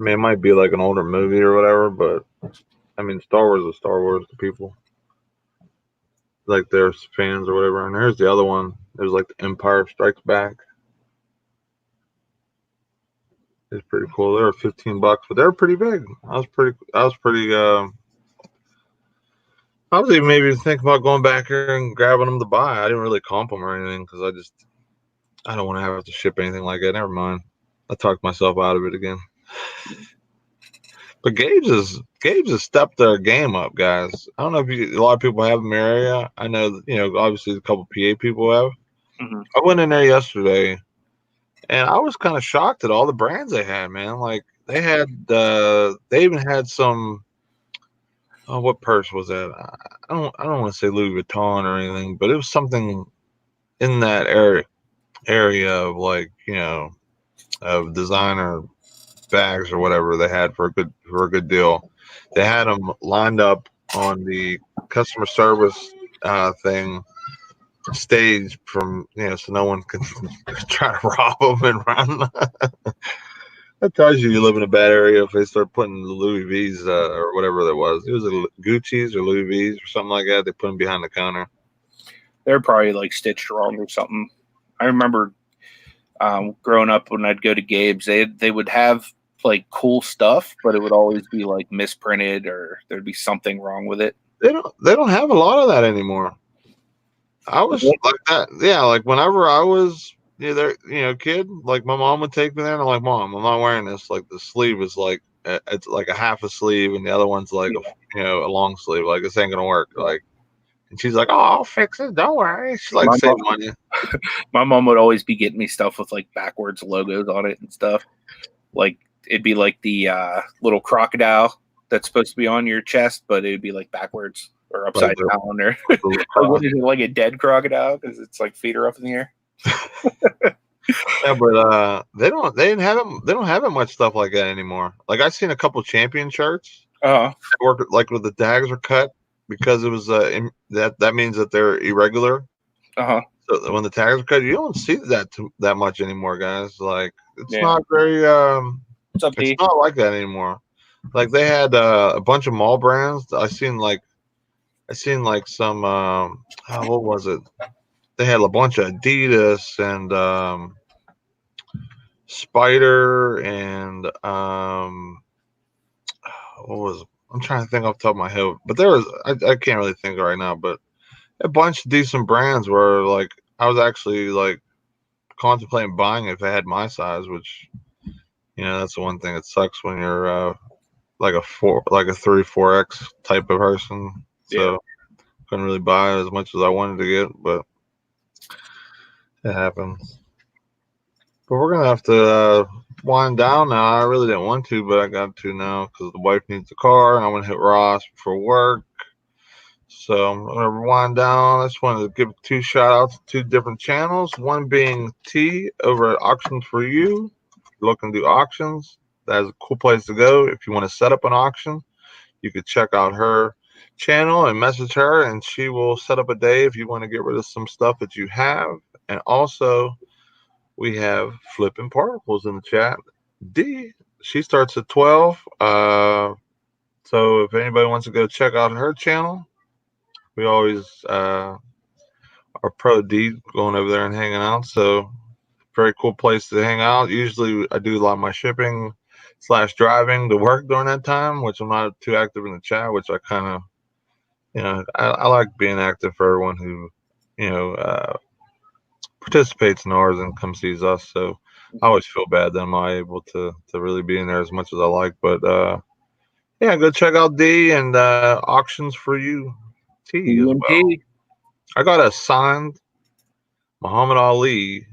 I mean, it might be like an older movie or whatever, but I mean, Star Wars is Star Wars to people. Like they're fans or whatever. And here's the other one. There's like the Empire Strikes Back. It's pretty cool. They were $15, but they're pretty big. I was pretty I was even maybe thinking about going back here and grabbing them to buy. I didn't really comp them or anything because I don't want to have to ship anything like that. Never mind. I talked myself out of it again. But Gabe's has stepped their game up, guys. I don't know if a lot of people have in the area. I know that, obviously a couple PA people have.
Mm-hmm.
I went in there yesterday, and I was kind of shocked at all the brands they had, man. Like they even had some. Oh, what purse was that? I don't want to say Louis Vuitton or anything, but it was something in that area of like of designer bags or whatever they had for a good deal. They had them lined up on the customer service thing stage from so no one can try to rob them and run. That tells you live in a bad area if they start putting the Louis V's or whatever that was. It was a Gucci's or Louis V's or something like that. They put them behind the counter.
They're probably like stitched wrong or something. I remember growing up when I'd go to Gabe's, they would have like cool stuff, but it would always be like misprinted or there'd be something wrong with it.
They don't have a lot of that anymore. I was like that, yeah. Like whenever I was kid, like my mom would take me there, and I'm like, Mom, I'm not wearing this. Like the sleeve is like it's like a half a sleeve, and the other one's like a long sleeve. Like this ain't gonna work. Like, and she's like, oh, I'll fix it. Don't worry. She like save money.
My mom would always be getting me stuff with like backwards logos on it and stuff. Like it'd be like the little crocodile that's supposed to be on your chest, but it'd be like backwards or upside down, or what is it, like a dead crocodile because it's like feet are up in the air.
Yeah, but they don't have much stuff like that anymore. Like I've seen a couple champion shirts. Work like with the tags are cut because it was that means that they're irregular. So when the tags are cut, you don't see that much anymore, guys. Like it's not very it's not like that anymore. Like they had a bunch of mall brands. I seen like some what was it? They had a bunch of Adidas and Spider and what was I'm trying to think off the top of my head, but there was I can't really think right now, but a bunch of decent brands where like I was actually like contemplating buying if they had my size, which that's the one thing that sucks when you're like a 3-4X type of person. So couldn't really buy as much as I wanted to get, but it happens. But we're gonna have to wind down now. I really didn't want to, but I got to now because the wife needs the car, and I'm gonna hit Ross before work. So I'm gonna wind down. I just wanted to give 2 shout outs to 2 different channels. One being T over at Auctions for You. Looking to do auctions. That is a cool place to go if you want to set up an auction. You could check out her channel and message her, and she will set up a day if you want to get rid of some stuff that you have. And also, we have Flipping Particles in the chat. D, she starts at 12. So if anybody wants to go check out her channel, we always are pro D going over there and hanging out. So very cool place to hang out. Usually I do a lot of my shipping / driving to work during that time, which I'm not too active in the chat, which I kind of, I like being active for everyone who, participates in ours and comes sees us. So I always feel bad that I'm not able to really be in there as much as I like. But yeah, go check out D and Auctions for You T as well. I got a signed Muhammad Ali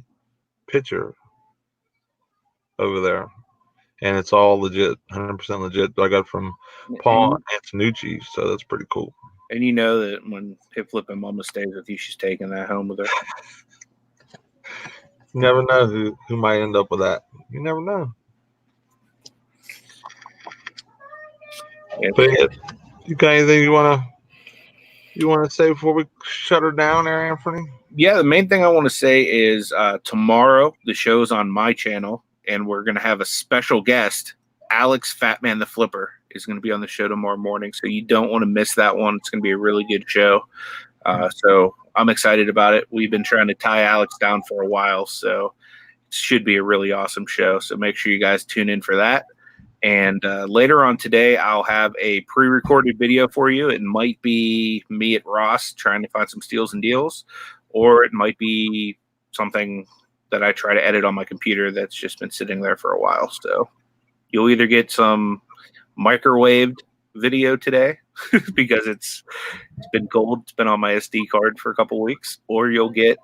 picture over there, and it's all legit, 100% legit. I got it from Paul Antonucci, so that's pretty cool.
And you know that when Hip Flipping Mama stays with you, she's taking that home with her.
You never know who might end up with that. You never know.
Yeah.
But yeah, you got anything you want to say before we shut her down there, Anthony?
Yeah, the main thing I want to say is tomorrow the show's on my channel, and we're going to have a special guest. Alex Fatman the Flipper is going to be on the show tomorrow morning, so you don't want to miss that one. It's going to be a really good show. So I'm excited about it. We've been trying to tie Alex down for a while, so it should be a really awesome show. So make sure you guys tune in for that. And later on today, I'll have a pre-recorded video for you. It might be me at Ross trying to find some steals and deals, or it might be something that I try to edit on my computer that's just been sitting there for a while. So you'll either get some microwaved video today because it's been cold. It's been on my SD card for a couple weeks, or you'll get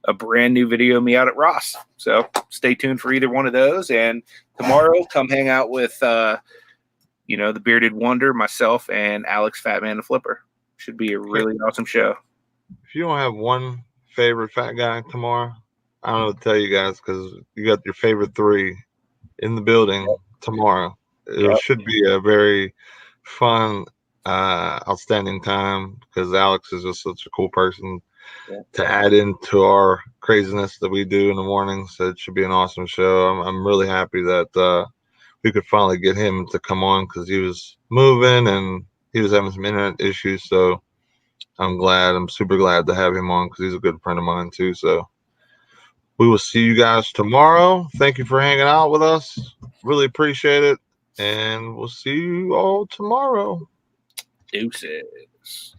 a brand new video of me out at Ross. So stay tuned for either one of those. And tomorrow, come hang out with, the Bearded Wonder, myself, and Alex Fatman the Flipper. Should be a really awesome show.
If you don't have one favorite fat guy tomorrow, I don't know what to tell you guys, because you got your favorite three in the building tomorrow. It should be a very fun, outstanding time, because Alex is just such a cool person to add into our craziness that we do in the mornings. So it should be an awesome show. I'm really happy that we could finally get him to come on, because he was moving and he was having some internet issues. So I'm super glad to have him on, because he's a good friend of mine too. So we will see you guys tomorrow. Thank you for hanging out with us. Really appreciate it. And we'll see you all tomorrow.
Deuces.